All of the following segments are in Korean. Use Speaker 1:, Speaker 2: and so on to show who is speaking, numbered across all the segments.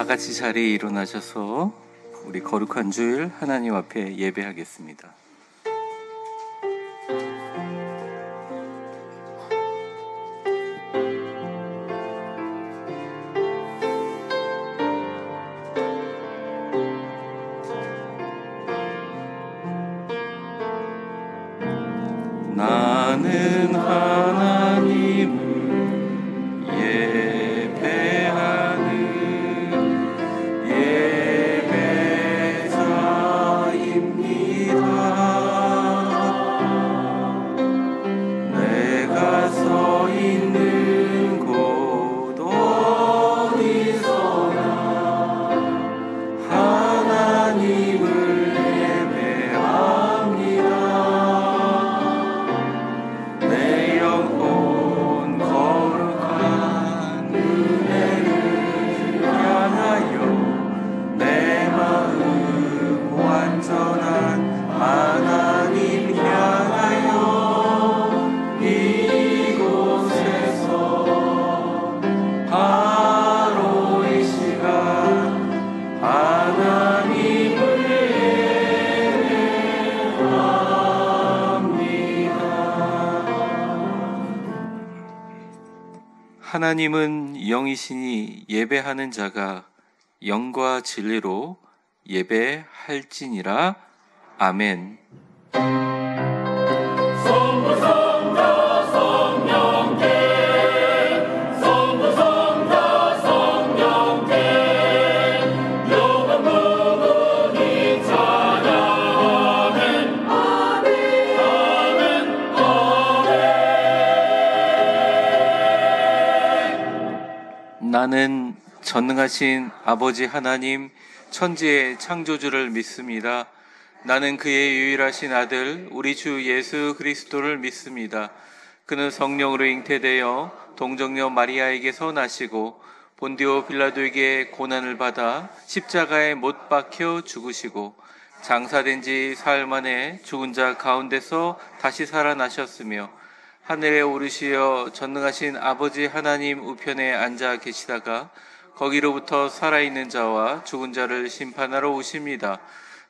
Speaker 1: 같이 자리에 일어나셔서 우리 거룩한 주일 하나님 앞에 예배하겠습니다. 나는 하나님을 예배하는 예배자입니다. 내가 서 있는 곳 어디서나 하나님을 예배합니다. 내 영혼 거룩한 은혜를 향하여 내 마음 완전한 하나님 향하여 이곳에서 바로 이 시간 하나님을 하나님은 영이시니 예배하는 자가 영과 진리로 예배할지니라. 아멘. 나는 전능하신 아버지 하나님 천지의 창조주를 믿습니다. 나는 그의 유일하신 아들 우리 주 예수 그리스도를 믿습니다. 그는 성령으로 잉태되어 동정녀 마리아에게서 나시고 본디오 빌라도에게 고난을 받아 십자가에 못 박혀 죽으시고 장사된 지 사흘 만에 죽은 자 가운데서 다시 살아나셨으며 하늘에 오르시어 전능하신 아버지 하나님 우편에 앉아 계시다가 거기로부터 살아있는 자와 죽은 자를 심판하러 오십니다.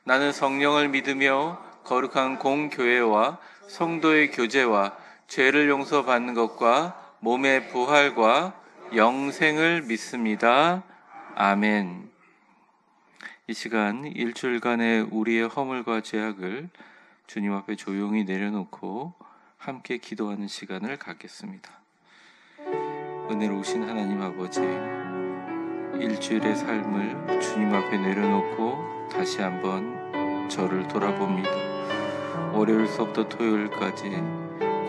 Speaker 1: 나는 성령을 믿으며 거룩한 공교회와 성도의 교제와 죄를 용서받는 것과 몸의 부활과 영생을 믿습니다. 아멘. 이 시간 일주일간의 우리의 허물과 죄악을 주님 앞에 조용히 내려놓고 함께 기도하는 시간을 갖겠습니다. 은혜로우신 하나님 아버지, 일주일의 삶을 주님 앞에 내려놓고 다시 한번 저를 돌아봅니다. 월요일서부터 토요일까지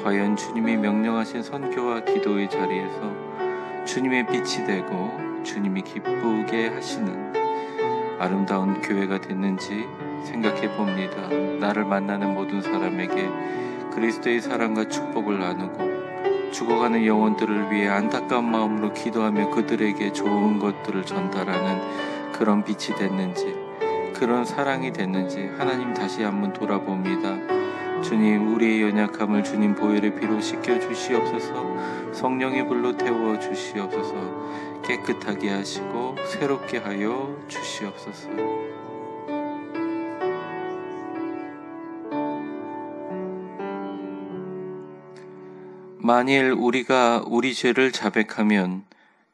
Speaker 1: 과연 주님이 명령하신 선교와 기도의 자리에서 주님의 빛이 되고 주님이 기쁘게 하시는 아름다운 교회가 됐는지 생각해 봅니다. 나를 만나는 모든 사람에게 그리스도의 사랑과 축복을 나누고 죽어가는 영혼들을 위해 안타까운 마음으로 기도하며 그들에게 좋은 것들을 전달하는 그런 빛이 됐는지, 그런 사랑이 됐는지 하나님 다시 한번 돌아봅니다. 주님, 우리의 연약함을 주님 보혈의 피로 씻겨 주시옵소서. 성령의 불로 태워 주시옵소서. 깨끗하게 하시고 새롭게 하여 주시옵소서. 만일 우리가 우리 죄를 자백하면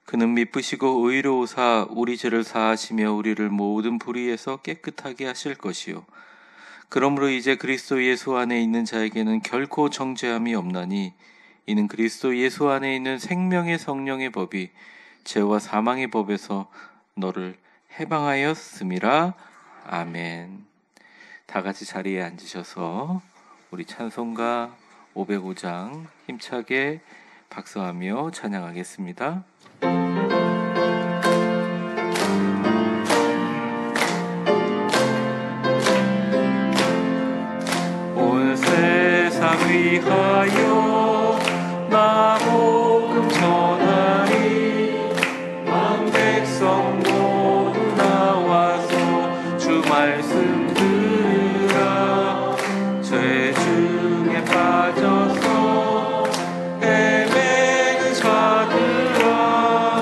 Speaker 1: 그는 미쁘시고 의로우사 우리 죄를 사하시며 우리를 모든 불의에서 깨끗하게 하실 것이요 그러므로 이제 그리스도 예수 안에 있는 자에게는 결코 정죄함이 없나니 이는 그리스도 예수 안에 있는 생명의 성령의 법이 죄와 사망의 법에서 너를 해방하였음이라. 아멘. 다 같이 자리에 앉으셔서 우리 찬송가 505장 힘차게 박수하며 찬양하겠습니다. 온 세상 위하여 나 복음 전하리. 만 백성 모두 나와서 주 말씀 들으라. 죄 중에 빠져서 헤매는 자들아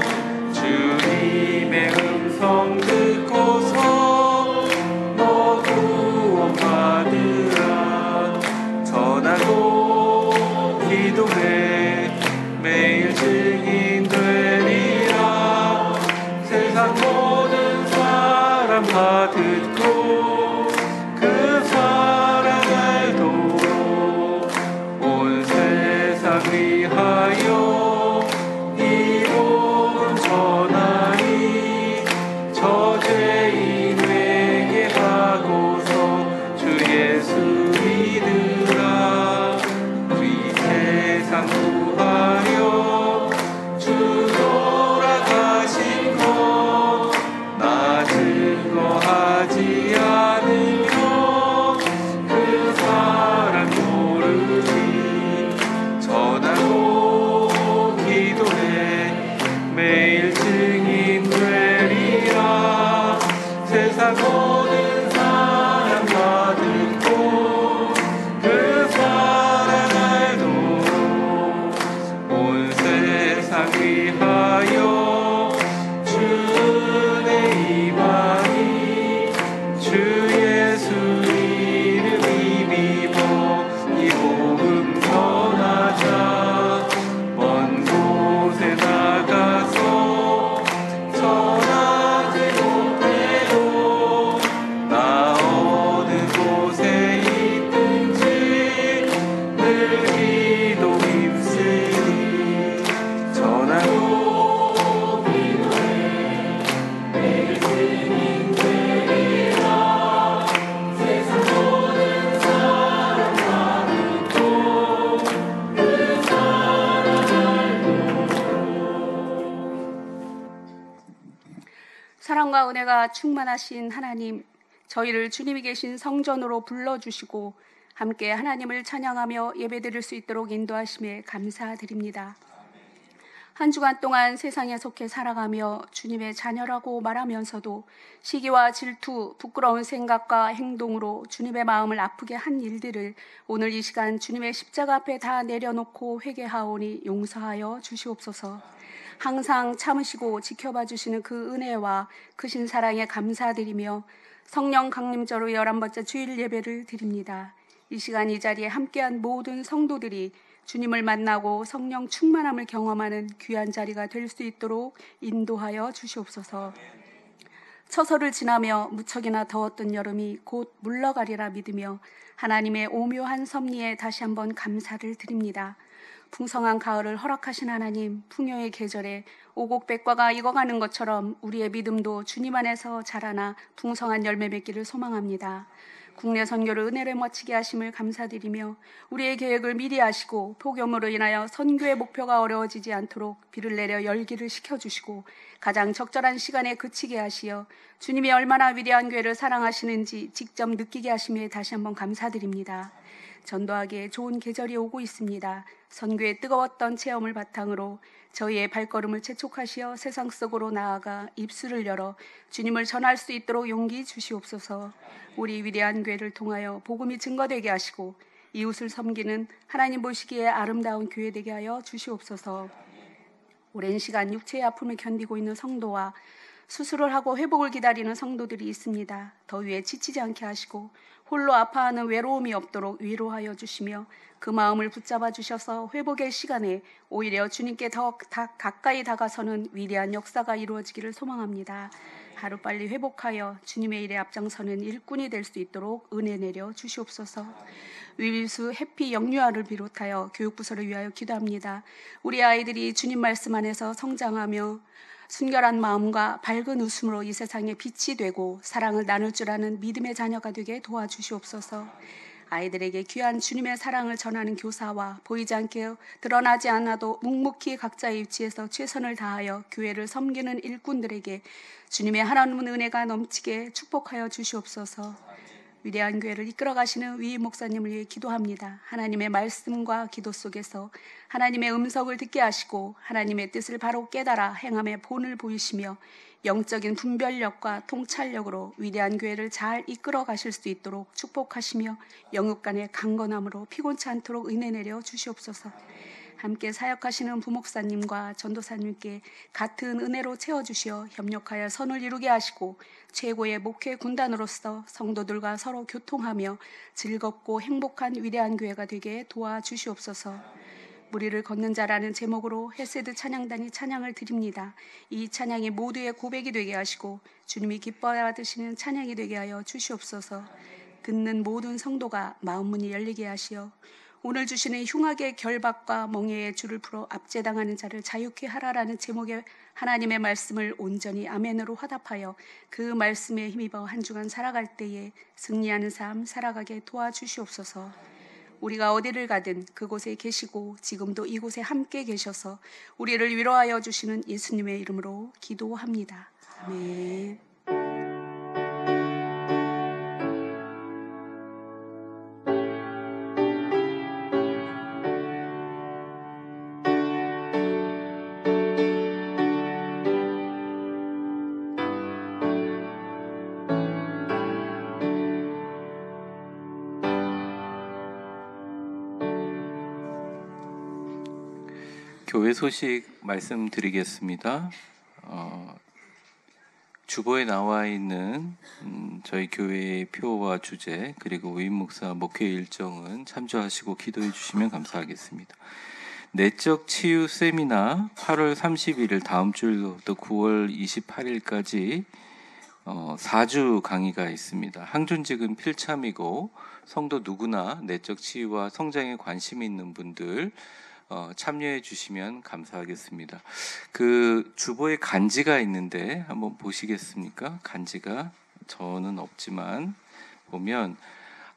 Speaker 1: 주님의 음성 세상 모든 사람 다 듣고 그 사랑 알도록 온 세상 위하여 이 복음 전하니 저 죄인 회개 하고서 주 예수 믿으라. 우리 세상 구하려 주 돌아가신 것 나 증거하지 않으며 그 사랑 모르니 전하고 기도해 매일 증인 되리라. 세상 모든 사람 다 듣고 그 사랑 알도록 온 세상 위하여 주의 임하니 주 예수 이름 힘입어 이 복음 전하자. 먼 곳에 나가서 전하지 못해도 나 어느 곳에 있든지 늘 기도 힘쓰니 전하고 기도해 매일 증인 되리라. 세상 모든 사람 다 듣고 그 사랑
Speaker 2: 사랑과 은혜가 충만하신 하나님, 저희를 주님이 계신 성전으로 불러주시고 함께 하나님을 찬양하며 예배드릴 수 있도록 인도하심에 감사드립니다. 한 주간 동안 세상에 속해 살아가며 주님의 자녀라고 말하면서도 시기와 질투, 부끄러운 생각과 행동으로 주님의 마음을 아프게 한 일들을 오늘 이 시간 주님의 십자가 앞에 다 내려놓고 회개하오니 용서하여 주시옵소서. 항상 참으시고 지켜봐 주시는 그 은혜와 크신 사랑에 감사드리며 성령 강림절로 11번째 주일 예배를 드립니다. 이 시간 이 자리에 함께한 모든 성도들이 주님을 만나고 성령 충만함을 경험하는 귀한 자리가 될 수 있도록 인도하여 주시옵소서. 처서를 지나며 무척이나 더웠던 여름이 곧 물러가리라 믿으며 하나님의 오묘한 섭리에 다시 한번 감사를 드립니다. 풍성한 가을을 허락하신 하나님, 풍요의 계절에 오곡백과가 익어가는 것처럼 우리의 믿음도 주님 안에서 자라나 풍성한 열매 맺기를 소망합니다. 국내 선교를 은혜를 멋지게 하심을 감사드리며 우리의 계획을 미리 하시고 폭염으로 인하여 선교의 목표가 어려워지지 않도록 비를 내려 열기를 식혀주시고 가장 적절한 시간에 그치게 하시어 주님이 얼마나 위대한 교회를 사랑하시는지 직접 느끼게 하심에 다시 한번 감사드립니다. 전도하기에 좋은 계절이 오고 있습니다. 선교의 뜨거웠던 체험을 바탕으로 저희의 발걸음을 재촉하시어 세상 속으로 나아가 입술을 열어 주님을 전할 수 있도록 용기 주시옵소서. 우리 위대한 교회를 통하여 복음이 증거되게 하시고 이웃을 섬기는 하나님 보시기에 아름다운 교회 되게 하여 주시옵소서. 오랜 시간 육체의 아픔을 견디고 있는 성도와 수술을 하고 회복을 기다리는 성도들이 있습니다. 더위에 지치지 않게 하시고 홀로 아파하는 외로움이 없도록 위로하여 주시며 그 마음을 붙잡아 주셔서 회복의 시간에 오히려 주님께 더 가까이 다가서는 위대한 역사가 이루어지기를 소망합니다. 하루빨리 회복하여 주님의 일에 앞장서는 일꾼이 될 수 있도록 은혜 내려 주시옵소서. 위비수 해피 영유아를 비롯하여 교육부서를 위하여 기도합니다. 우리 아이들이 주님 말씀 안에서 성장하며 순결한 마음과 밝은 웃음으로 이 세상에 빛이 되고 사랑을 나눌 줄 아는 믿음의 자녀가 되게 도와주시옵소서. 아이들에게 귀한 주님의 사랑을 전하는 교사와 보이지 않게 드러나지 않아도 묵묵히 각자의 위치에서 최선을 다하여 교회를 섬기는 일꾼들에게 주님의 하나님의 은혜가 넘치게 축복하여 주시옵소서. 위대한 교회를 이끌어가시는 위 목사님을 위해 기도합니다. 하나님의 말씀과 기도 속에서 하나님의 음성을 듣게 하시고 하나님의 뜻을 바로 깨달아 행함의 본을 보이시며 영적인 분별력과 통찰력으로 위대한 교회를 잘 이끌어 가실 수 있도록 축복하시며 영육 간의 강건함으로 피곤치 않도록 은혜 내려 주시옵소서. 함께 사역하시는 부목사님과 전도사님께 같은 은혜로 채워주시어 협력하여 선을 이루게 하시고 최고의 목회 군단으로서 성도들과 서로 교통하며 즐겁고 행복한 위대한 교회가 되게 도와주시옵소서. 무리를 걷는 자라는 제목으로 헤세드 찬양단이 찬양을 드립니다. 이 찬양이 모두의 고백이 되게 하시고 주님이 기뻐 받으시는 찬양이 되게 하여 주시옵소서. 듣는 모든 성도가 마음 문이 열리게 하시어 오늘 주시는 흉악의 결박과 멍에의 줄을 풀어 압제당하는 자를 자유케 하라라는 제목의 하나님의 말씀을 온전히 아멘으로 화답하여 그 말씀에 힘입어 한 주간 살아갈 때에 승리하는 삶 살아가게 도와주시옵소서. 우리가 어디를 가든 그곳에 계시고 지금도 이곳에 함께 계셔서 우리를 위로하여 주시는 예수님의 이름으로 기도합니다. 아멘.
Speaker 1: 교회 소식 말씀드리겠습니다. 주보에 나와 있는 저희 교회의 표와 주제 그리고 우임 목사 목회 일정은 참조하시고 기도해 주시면 감사하겠습니다. 내적 치유 세미나 8월 31일 다음 주일부터 9월 28일까지 4주 강의가 있습니다. 항존직은 필참이고 성도 누구나 내적 치유와 성장에 관심이 있는 분들 참여해 주시면 감사하겠습니다. 그 주보에 간지가 있는데 한번 보시겠습니까? 간지가 저는 없지만 보면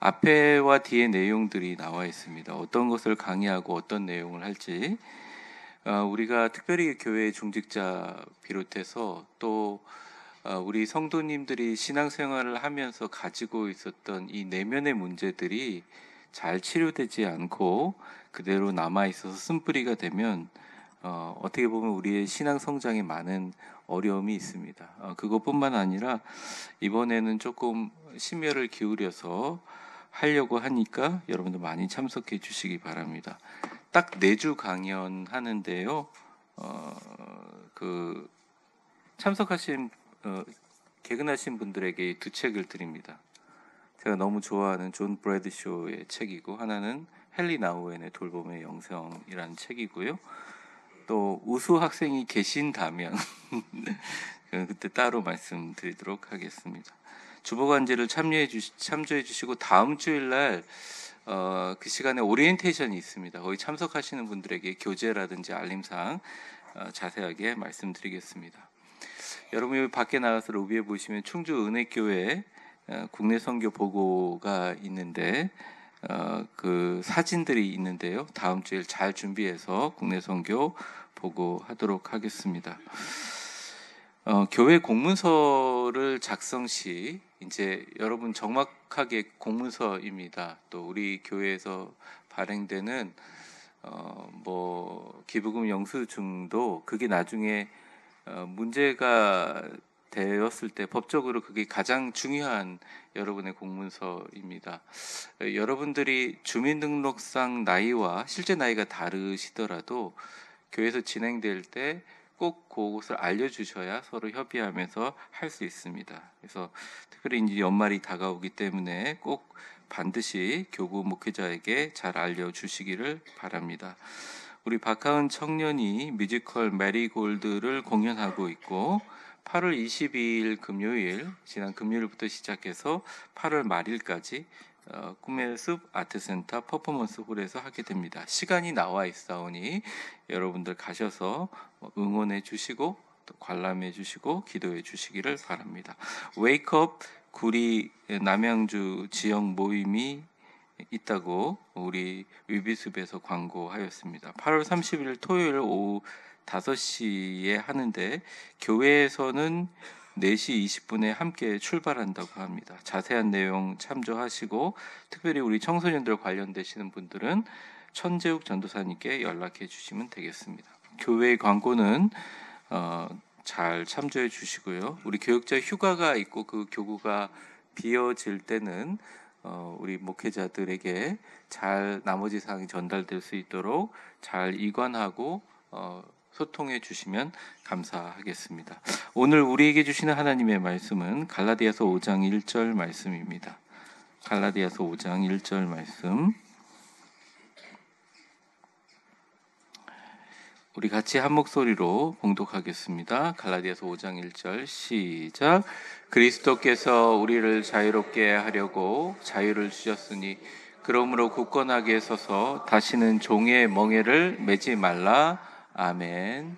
Speaker 1: 앞에와 뒤에 내용들이 나와 있습니다. 어떤 것을 강의하고 어떤 내용을 할지 우리가 특별히 교회 중직자 비롯해서 또 우리 성도님들이 신앙생활을 하면서 가지고 있었던 이 내면의 문제들이 잘 치료되지 않고 그대로 남아 있어서 쓴뿌리가 되면 어떻게 보면 우리의 신앙 성장에 많은 어려움이 있습니다. 그것뿐만 아니라 이번에는 조금 심혈을 기울여서 하려고 하니까 여러분들 많이 참석해 주시기 바랍니다. 딱 4주 강연하는데요. 그 참석하신 개근하신 분들에게 2책을 드립니다. 제가 너무 좋아하는 존 브래드쇼의 책이고 하나는 헨리 나우엔의 돌봄의 영성이라는 책이고요. 또 우수 학생이 계신다면 그때 따로 말씀드리도록 하겠습니다. 주보간제를 참조해 주시고 다음 주일날 그 시간에 오리엔테이션이 있습니다. 거기 참석하시는 분들에게 교재라든지 알림사항 자세하게 말씀드리겠습니다. 여러분 여기 밖에 나가서 로비에 보시면 충주 은혜교회 국내 선교 보고가 있는데 그 사진들이 있는데요. 다음 주에 잘 준비해서 국내 선교 보고하도록 하겠습니다. 교회 공문서를 작성 시 이제 여러분 정확하게 공문서입니다. 또 우리 교회에서 발행되는 뭐 기부금 영수증도 그게 나중에 문제가 되었을 때 법적으로 그게 가장 중요한 여러분의 공문서입니다. 여러분들이 주민등록상 나이와 실제 나이가 다르시더라도 교회에서 진행될 때 꼭 그것을 알려주셔야 서로 협의하면서 할 수 있습니다. 그래서 특별히 이제 연말이 다가오기 때문에 꼭 반드시 교구 목회자에게 잘 알려주시기를 바랍니다. 우리 박하은 청년이 뮤지컬 메리골드를 공연하고 있고 8월 22일 금요일 지난 금요일부터 시작해서 8월 말일까지 꿈의 숲 아트센터 퍼포먼스 홀에서 하게 됩니다. 시간이 나와 있사오니 여러분들 가셔서 응원해 주시고 또 관람해 주시고 기도해 주시기를 바랍니다. 웨이크업 구리 남양주 지역 모임이 있다고 우리 위비숲에서 광고하였습니다. 8월 30일 토요일 오후 5시에 하는데 교회에서는 4시 20분에 함께 출발한다고 합니다. 자세한 내용 참조하시고 특별히 우리 청소년들 관련되시는 분들은 천재욱 전도사님께 연락해 주시면 되겠습니다. 교회 광고는 잘 참조해 주시고요. 우리 교역자 휴가가 있고 그 교구가 비어질 때는 우리 목회자들에게 잘 나머지 사항이 전달될 수 있도록 잘 이관하고 소통해 주시면 감사하겠습니다. 오늘 우리에게 주시는 하나님의 말씀은 갈라디아서 5장 1절 말씀입니다. 갈라디아서 5장 1절 말씀. 우리 같이 한 목소리로 봉독하겠습니다. 갈라디아서 5장 1절 시작. 그리스도께서 우리를 자유롭게 하려고 자유를 주셨으니 그러므로 굳건하게 서서 다시는 종의 멍에를 매지 말라. 아멘.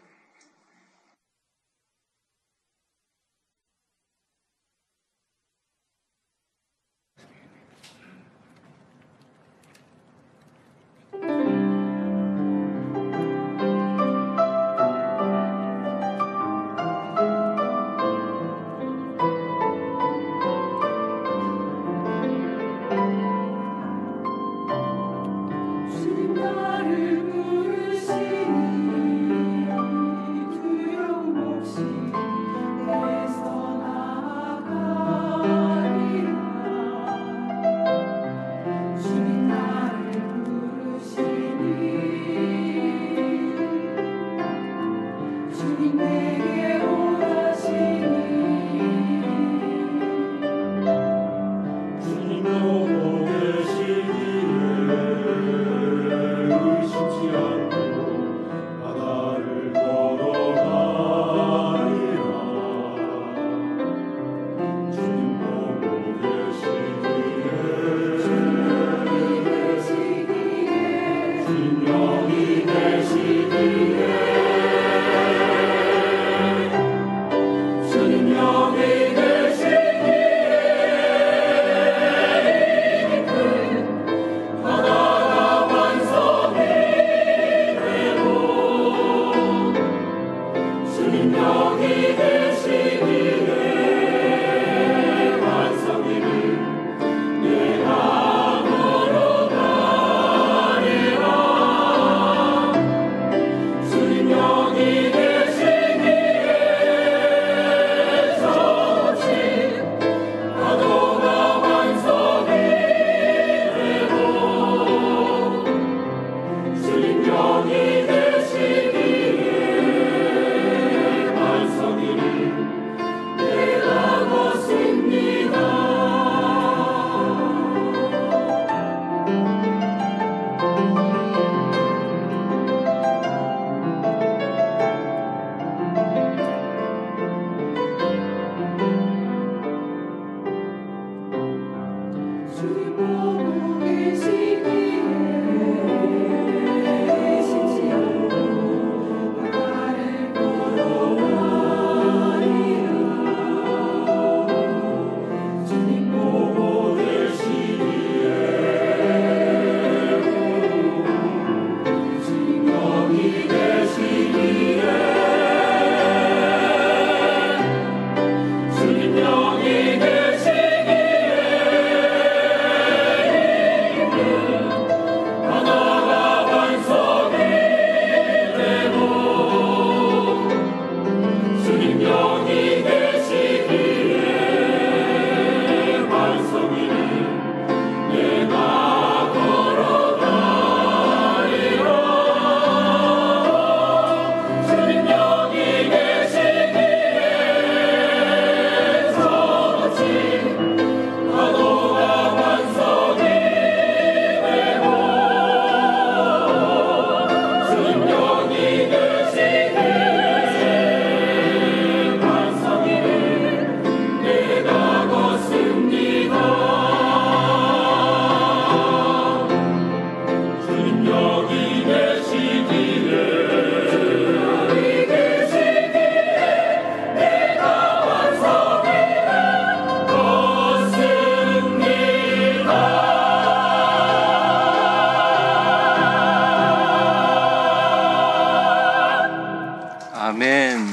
Speaker 1: 아멘.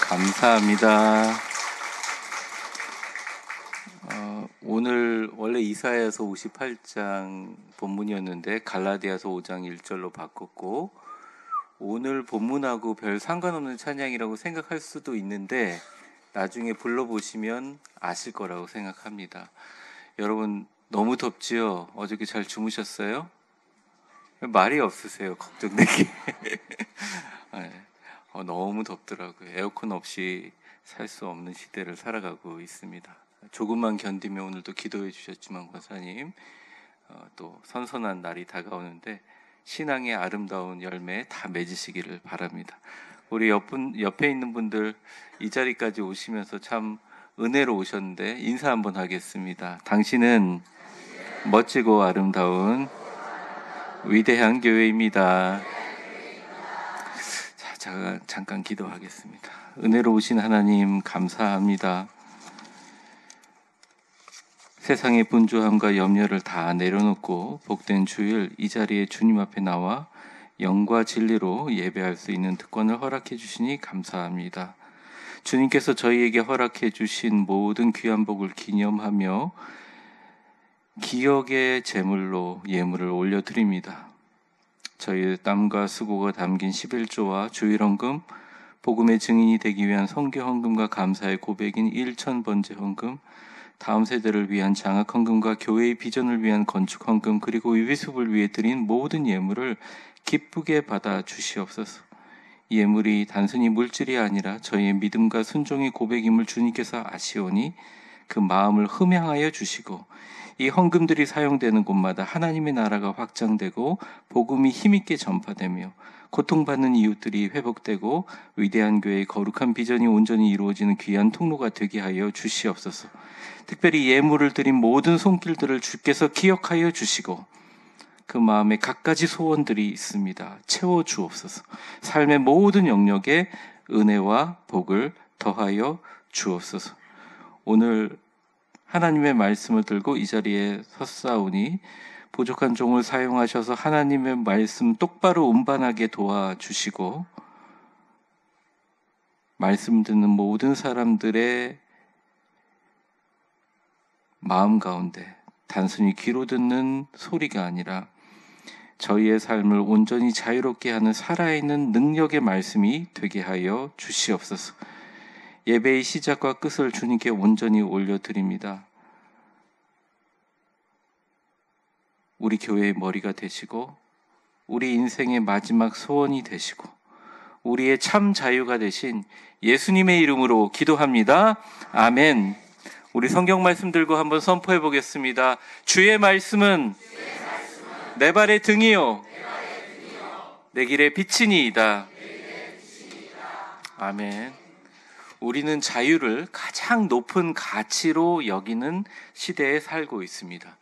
Speaker 1: 감사합니다. 오늘 원래 이사야서 58장 본문이었는데 갈라디아서 5장 1절로 바꿨고, 오늘 본문하고 별 상관없는 찬양이라고 생각할 수도 있는데 나중에 불러보시면 아실 거라고 생각합니다. 여러분 너무 덥지요? 어저께 잘 주무셨어요? 말이 없으세요, 걱정되게. 네. 너무 덥더라고요. 에어컨 없이 살 수 없는 시대를 살아가고 있습니다. 조금만 견디면, 오늘도 기도해 주셨지만 권사님, 또 선선한 날이 다가오는데 신앙의 아름다운 열매 다 맺으시기를 바랍니다. 우리 옆에 있는 분들 이 자리까지 오시면서 참 은혜로 오셨는데 인사 한번 하겠습니다. 당신은 멋지고 아름다운 위대한 교회입니다. 자, 잠깐 기도하겠습니다. 은혜로 오신 하나님 감사합니다. 세상의 분주함과 염려를 다 내려놓고 복된 주일 이 자리에 주님 앞에 나와 영과 진리로 예배할 수 있는 특권을 허락해 주시니 감사합니다. 주님께서 저희에게 허락해 주신 모든 귀한 복을 기념하며 기억의 제물로 예물을 올려드립니다. 저희의 땀과 수고가 담긴 11조와 주일헌금, 복음의 증인이 되기 위한 선교 헌금과 감사의 고백인 1,000번째 헌금, 다음 세대를 위한 장학 헌금과 교회의 비전을 위한 건축 헌금, 그리고 위비숲을 위해 드린 모든 예물을 기쁘게 받아 주시옵소서. 이 예물이 단순히 물질이 아니라 저희의 믿음과 순종의 고백임을 주님께서 아시오니 그 마음을 흠양하여 주시고 이 헌금들이 사용되는 곳마다 하나님의 나라가 확장되고 복음이 힘있게 전파되며 고통받는 이웃들이 회복되고 위대한 교회의 거룩한 비전이 온전히 이루어지는 귀한 통로가 되게 하여 주시옵소서. 특별히 예물을 드린 모든 손길들을 주께서 기억하여 주시고 그 마음에 갖가지 소원들이 있습니다. 채워 주옵소서. 삶의 모든 영역에 은혜와 복을 더하여 주옵소서. 오늘 하나님의 말씀을 들고 이 자리에 섰사오니 부족한 종을 사용하셔서 하나님의 말씀 똑바로 운반하게 도와주시고 말씀 듣는 모든 사람들의 마음 가운데 단순히 귀로 듣는 소리가 아니라 저희의 삶을 온전히 자유롭게 하는 살아있는 능력의 말씀이 되게 하여 주시옵소서. 예배의 시작과 끝을 주님께 온전히 올려드립니다. 우리 교회의 머리가 되시고 우리 인생의 마지막 소원이 되시고 우리의 참 자유가 되신 예수님의 이름으로 기도합니다. 아멘. 우리 성경 말씀 들고 한번 선포해 보겠습니다. 주의 말씀은 내 발의 등이요 내 길의 빛이니이다. 아멘. 우리는 자유를 가장 높은 가치로 여기는 시대에 살고 있습니다.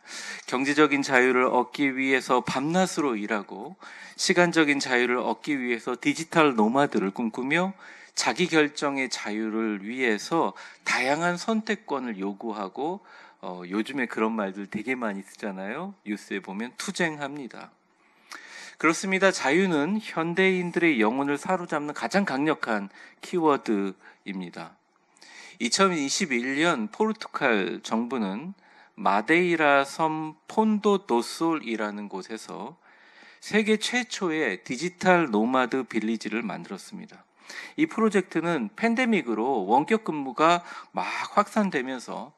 Speaker 1: 경제적인 자유를 얻기 위해서 밤낮으로 일하고 시간적인 자유를 얻기 위해서 디지털 노마드를 꿈꾸며 자기 결정의 자유를 위해서 다양한 선택권을 요구하고 요즘에 그런 말들 되게 많이 쓰잖아요. 뉴스에 보면 투쟁합니다. 그렇습니다. 자유는 현대인들의 영혼을 사로잡는 가장 강력한 키워드입니다. 2021년 포르투갈 정부는 마데이라 섬 폰도도솔이라는 곳에서 세계 최초의 디지털 노마드 빌리지를 만들었습니다. 이 프로젝트는 팬데믹으로 원격 근무가 막 확산되면서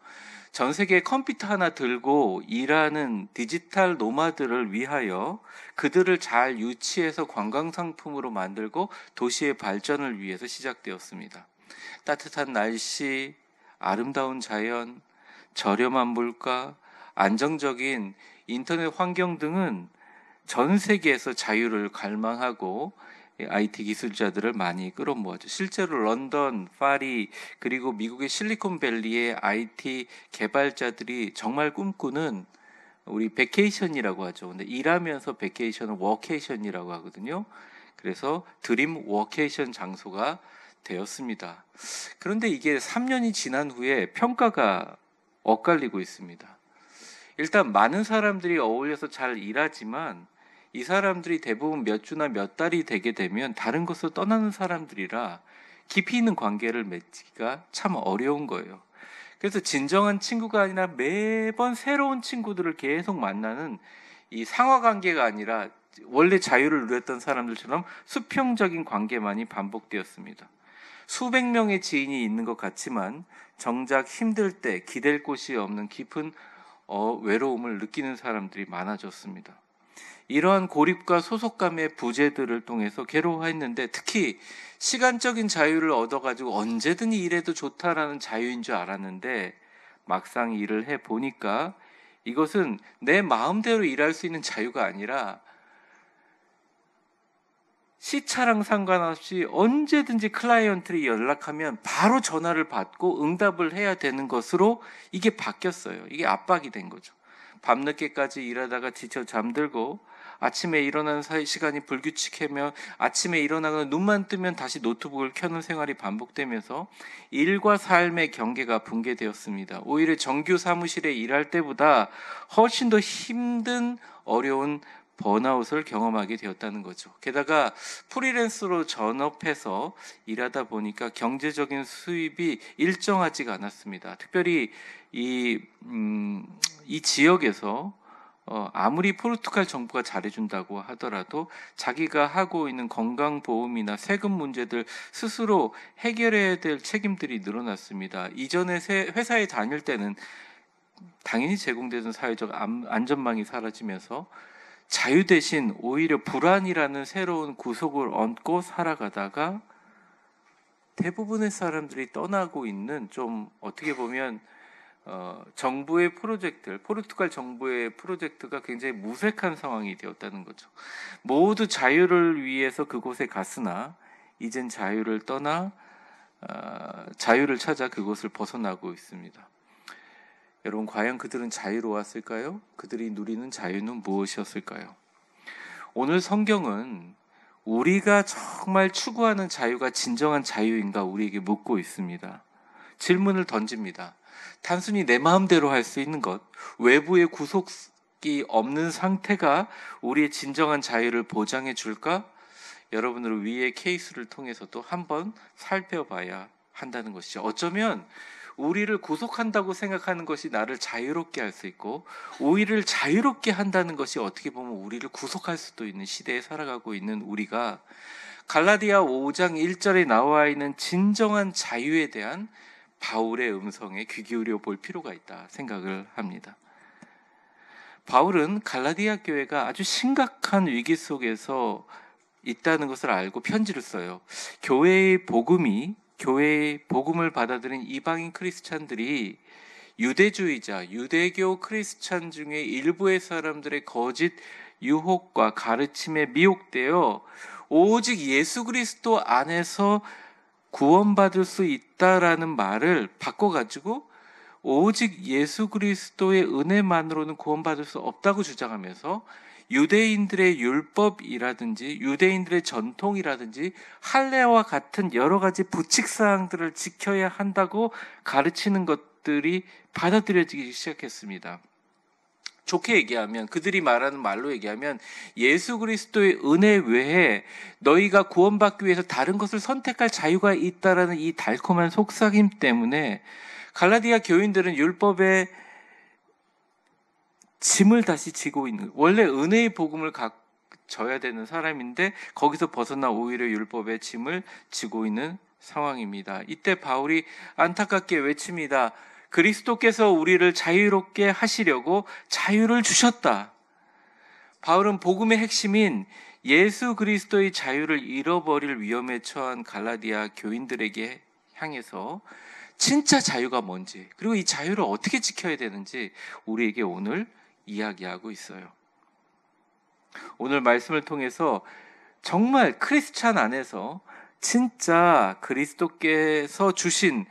Speaker 1: 전 세계 컴퓨터 하나 들고 일하는 디지털 노마드를 위하여 그들을 잘 유치해서 관광상품으로 만들고 도시의 발전을 위해서 시작되었습니다. 따뜻한 날씨, 아름다운 자연, 저렴한 물가, 안정적인 인터넷 환경 등은 전 세계에서 자유를 갈망하고 IT 기술자들을 많이 끌어모았죠. 실제로 런던, 파리, 그리고 미국의 실리콘밸리의 IT 개발자들이 정말 꿈꾸는 우리 베케이션이라고 하죠. 근데 일하면서 베케이션은 워케이션이라고 하거든요. 그래서 드림 워케이션 장소가 되었습니다. 그런데 이게 3년이 지난 후에 평가가 엇갈리고 있습니다. 일단 많은 사람들이 어울려서 잘 일하지만 이 사람들이 대부분 몇 주나 몇 달이 되게 되면 다른 곳으로 떠나는 사람들이라 깊이 있는 관계를 맺기가 참 어려운 거예요. 그래서 진정한 친구가 아니라 매번 새로운 친구들을 계속 만나는 이 상하관계가 아니라 원래 자유를 누렸던 사람들처럼 수평적인 관계만이 반복되었습니다. 수백 명의 지인이 있는 것 같지만 정작 힘들 때 기댈 곳이 없는 깊은 외로움을 느끼는 사람들이 많아졌습니다. 이러한 고립과 소속감의 부재들을 통해서 괴로워했는데 특히 시간적인 자유를 얻어가지고 언제든 일해도 좋다라는 자유인 줄 알았는데 막상 일을 해보니까 이것은 내 마음대로 일할 수 있는 자유가 아니라 시차랑 상관없이 언제든지 클라이언트를 연락하면 바로 전화를 받고 응답을 해야 되는 것으로 이게 바뀌었어요. 이게 압박이 된 거죠. 밤늦게까지 일하다가 지쳐 잠들고 아침에 일어나는 시간이 불규칙하며 아침에 일어나고 눈만 뜨면 다시 노트북을 켜는 생활이 반복되면서 일과 삶의 경계가 붕괴되었습니다. 오히려 정규 사무실에 일할 때보다 훨씬 더 힘든 어려운 번아웃을 경험하게 되었다는 거죠. 게다가 프리랜서로 전업해서 일하다 보니까 경제적인 수입이 일정하지가 않았습니다. 특별히 이 지역에서 아무리 포르투갈 정부가 잘해준다고 하더라도 자기가 하고 있는 건강보험이나 세금 문제들 스스로 해결해야 될 책임들이 늘어났습니다. 이전에 회사에 다닐 때는 당연히 제공되는 사회적 안전망이 사라지면서 자유 대신 오히려 불안이라는 새로운 구속을 얹고 살아가다가 대부분의 사람들이 떠나고 있는, 좀 어떻게 보면 정부의 프로젝트, 포르투갈 정부의 프로젝트가 굉장히 무색한 상황이 되었다는 거죠. 모두 자유를 위해서 그곳에 갔으나 이젠 자유를 떠나 자유를 찾아 그곳을 벗어나고 있습니다. 여러분, 과연 그들은 자유로웠을까요? 그들이 누리는 자유는 무엇이었을까요? 오늘 성경은 우리가 정말 추구하는 자유가 진정한 자유인가 우리에게 묻고 있습니다. 질문을 던집니다. 단순히 내 마음대로 할 수 있는 것, 외부의 구속이 없는 상태가 우리의 진정한 자유를 보장해 줄까? 여러분들 위의 케이스를 통해서도 한번 살펴봐야 한다는 것이죠. 어쩌면 우리를 구속한다고 생각하는 것이 나를 자유롭게 할 수 있고, 우리를 자유롭게 한다는 것이 어떻게 보면 우리를 구속할 수도 있는 시대에 살아가고 있는 우리가 갈라디아 5장 1절에 나와 있는 진정한 자유에 대한 바울의 음성에 귀 기울여 볼 필요가 있다 생각을 합니다. 바울은 갈라디아 교회가 아주 심각한 위기 속에서 있다는 것을 알고 편지를 써요. 교회의 복음을 받아들인 이방인 크리스찬들이 유대주의자, 유대교 크리스찬 중에 일부의 사람들의 거짓 유혹과 가르침에 미혹되어 오직 예수 그리스도 안에서 구원받을 수 있다라는 말을 바꿔가지고 오직 예수 그리스도의 은혜만으로는 구원받을 수 없다고 주장하면서 유대인들의 율법이라든지 유대인들의 전통이라든지 할례와 같은 여러 가지 부칙사항들을 지켜야 한다고 가르치는 것들이 받아들여지기 시작했습니다. 좋게 얘기하면, 그들이 말하는 말로 얘기하면 예수 그리스도의 은혜 외에 너희가 구원받기 위해서 다른 것을 선택할 자유가 있다라는 이 달콤한 속삭임 때문에 갈라디아 교인들은 율법의 짐을 다시 지고 있는, 원래 은혜의 복음을 져야 되는 사람인데 거기서 벗어나 오히려 율법의 짐을 지고 있는 상황입니다. 이때 바울이 안타깝게 외칩니다. 그리스도께서 우리를 자유롭게 하시려고 자유를 주셨다. 바울은 복음의 핵심인 예수 그리스도의 자유를 잃어버릴 위험에 처한 갈라디아 교인들에게 향해서 진짜 자유가 뭔지, 그리고 이 자유를 어떻게 지켜야 되는지 우리에게 오늘 이야기하고 있어요. 오늘 말씀을 통해서 정말 크리스찬 안에서 진짜 그리스도께서 주신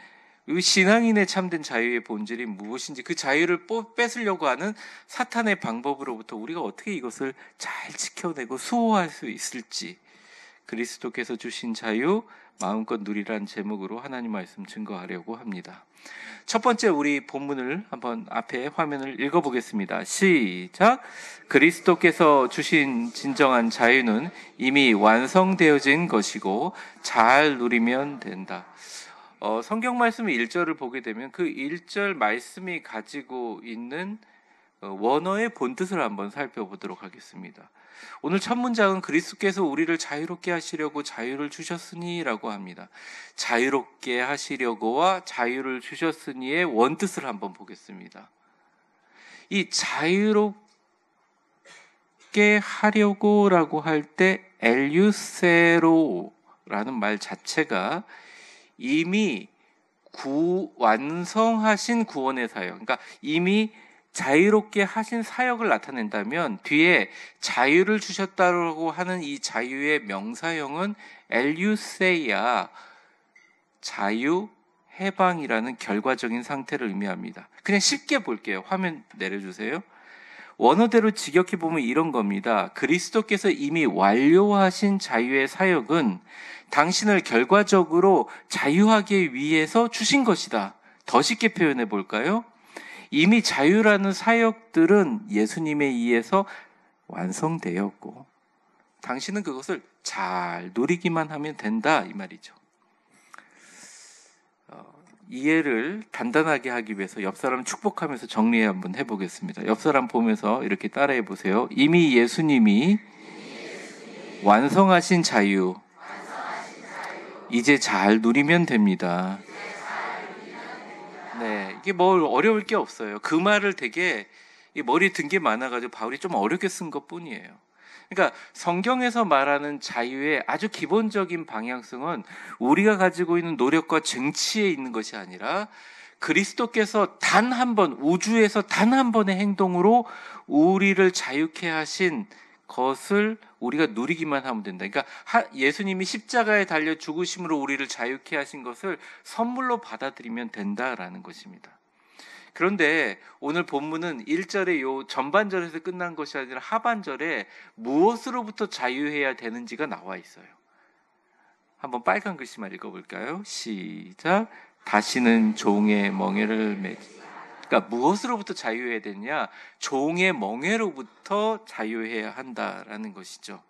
Speaker 1: 신앙인의 참된 자유의 본질이 무엇인지, 그 자유를 뺏으려고 하는 사탄의 방법으로부터 우리가 어떻게 이것을 잘 지켜내고 수호할 수 있을지, 그리스도께서 주신 자유 마음껏 누리란 제목으로 하나님 말씀 증거하려고 합니다. 첫 번째, 우리 본문을 한번 앞에 화면을 읽어보겠습니다. 시작. 그리스도께서 주신 진정한 자유는 이미 완성되어진 것이고 잘 누리면 된다. 성경 말씀 1절을 보게 되면 그 1절 말씀이 가지고 있는 원어의 본뜻을 한번 살펴보도록 하겠습니다. 오늘 첫 문장은 그리스도께서 우리를 자유롭게 하시려고 자유를 주셨으니 라고 합니다. 자유롭게 하시려고와 자유를 주셨으니의 원뜻을 한번 보겠습니다. 이 자유롭게 하려고 라고 할 때 엘유세로라는 말 자체가 이미 완성하신 구원의 사역, 그러니까 이미 자유롭게 하신 사역을 나타낸다면 뒤에 자유를 주셨다고 하는 이 자유의 명사형은 엘유세이아, 자유, 해방이라는 결과적인 상태를 의미합니다. 그냥 쉽게 볼게요. 화면 내려주세요. 원어대로 직역해 보면 이런 겁니다. 그리스도께서 이미 완료하신 자유의 사역은 당신을 결과적으로 자유하기 위해서 주신 것이다. 더 쉽게 표현해 볼까요? 이미 자유라는 사역들은 예수님에 의해서 완성되었고 당신은 그것을 잘 누리기만 하면 된다, 이 말이죠. 이해를 단단하게 하기 위해서 옆 사람 축복하면서 정리 한번 해보겠습니다. 옆 사람 보면서 이렇게 따라해 보세요. 이미 예수님이 완성하신 자유, 이제 잘 누리면 됩니다. 네, 이게 뭐 어려울 게 없어요. 그 말을 되게 머리에 든 게 많아가지고 바울이 좀 어렵게 쓴 것 뿐이에요. 그러니까 성경에서 말하는 자유의 아주 기본적인 방향성은 우리가 가지고 있는 노력과 정치에 있는 것이 아니라 그리스도께서 단 한 번, 우주에서 단 한 번의 행동으로 우리를 자유케 하신 것을 우리가 누리기만 하면 된다. 그러니까 예수님이 십자가에 달려 죽으심으로 우리를 자유케 하신 것을 선물로 받아들이면 된다라는 것입니다. 그런데 오늘 본문은 1절의 요 전반절에서 끝난 것이 아니라 하반절에 무엇으로부터 자유해야 되는지가 나와 있어요. 한번 빨간 글씨만 읽어볼까요? 시작. 다시는 종의 멍에를 매지. 그러니까 무엇으로부터 자유해야 되냐? 종의 멍에로부터 자유해야 한다라는 것이죠.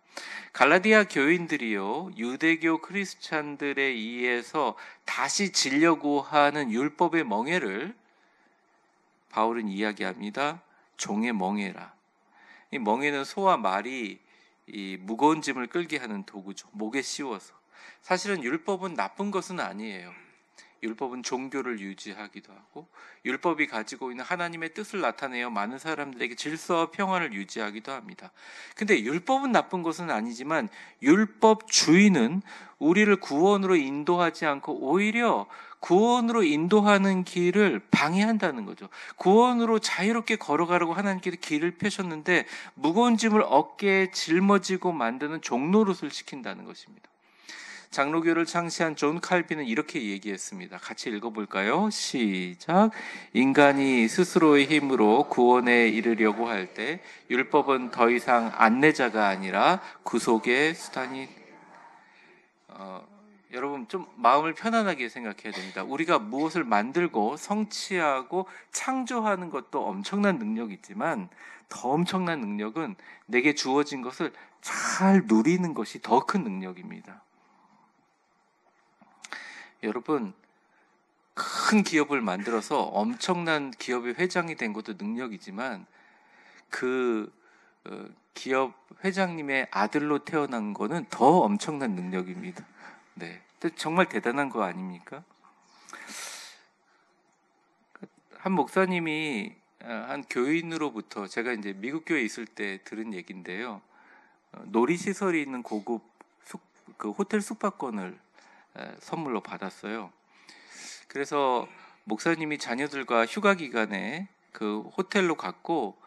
Speaker 1: 갈라디아 교인들이요, 유대교 크리스찬들에 의해서 다시 지려고 하는 율법의 멍에를 바울은 이야기합니다. 종의 멍에라. 이 멍에는 소와 말이 이 무거운 짐을 끌게 하는 도구죠. 목에 씌워서. 사실은 율법은 나쁜 것은 아니에요. 율법은 종교를 유지하기도 하고 율법이 가지고 있는 하나님의 뜻을 나타내어 많은 사람들에게 질서와 평화를 유지하기도 합니다. 근데 율법은 나쁜 것은 아니지만 율법 주인은 우리를 구원으로 인도하지 않고 오히려 구원으로 인도하는 길을 방해한다는 거죠. 구원으로 자유롭게 걸어가려고 하나님께서 길을 펴셨는데 무거운 짐을 어깨에 짊어지고 만드는 종노릇을 시킨다는 것입니다. 장로교를 창시한 존 칼빈은 이렇게 얘기했습니다. 같이 읽어볼까요? 시작. 인간이 스스로의 힘으로 구원에 이르려고 할 때 율법은 더 이상 안내자가 아니라 구속의 수단이 여러분 좀 마음을 편안하게 생각해야 됩니다. 우리가 무엇을 만들고 성취하고 창조하는 것도 엄청난 능력이 있지만 더 엄청난 능력은 내게 주어진 것을 잘 누리는 것이 더 큰 능력입니다. 여러분, 큰 기업을 만들어서 엄청난 기업의 회장이 된 것도 능력이지만 그 기업 회장님의 아들로 태어난 거는 더 엄청난 능력입니다. 네, 정말 대단한 거 아닙니까? 한 목사님이 한 교인으로부터 제가 이제 미국 교회에 있을 때 들은 얘기인데요. 놀이시설이 있는 고급 그 호텔 숙박권을 선물로 받았어요. 그래서 목사님이 자녀들과 휴가 기간에 그 호텔로 갔고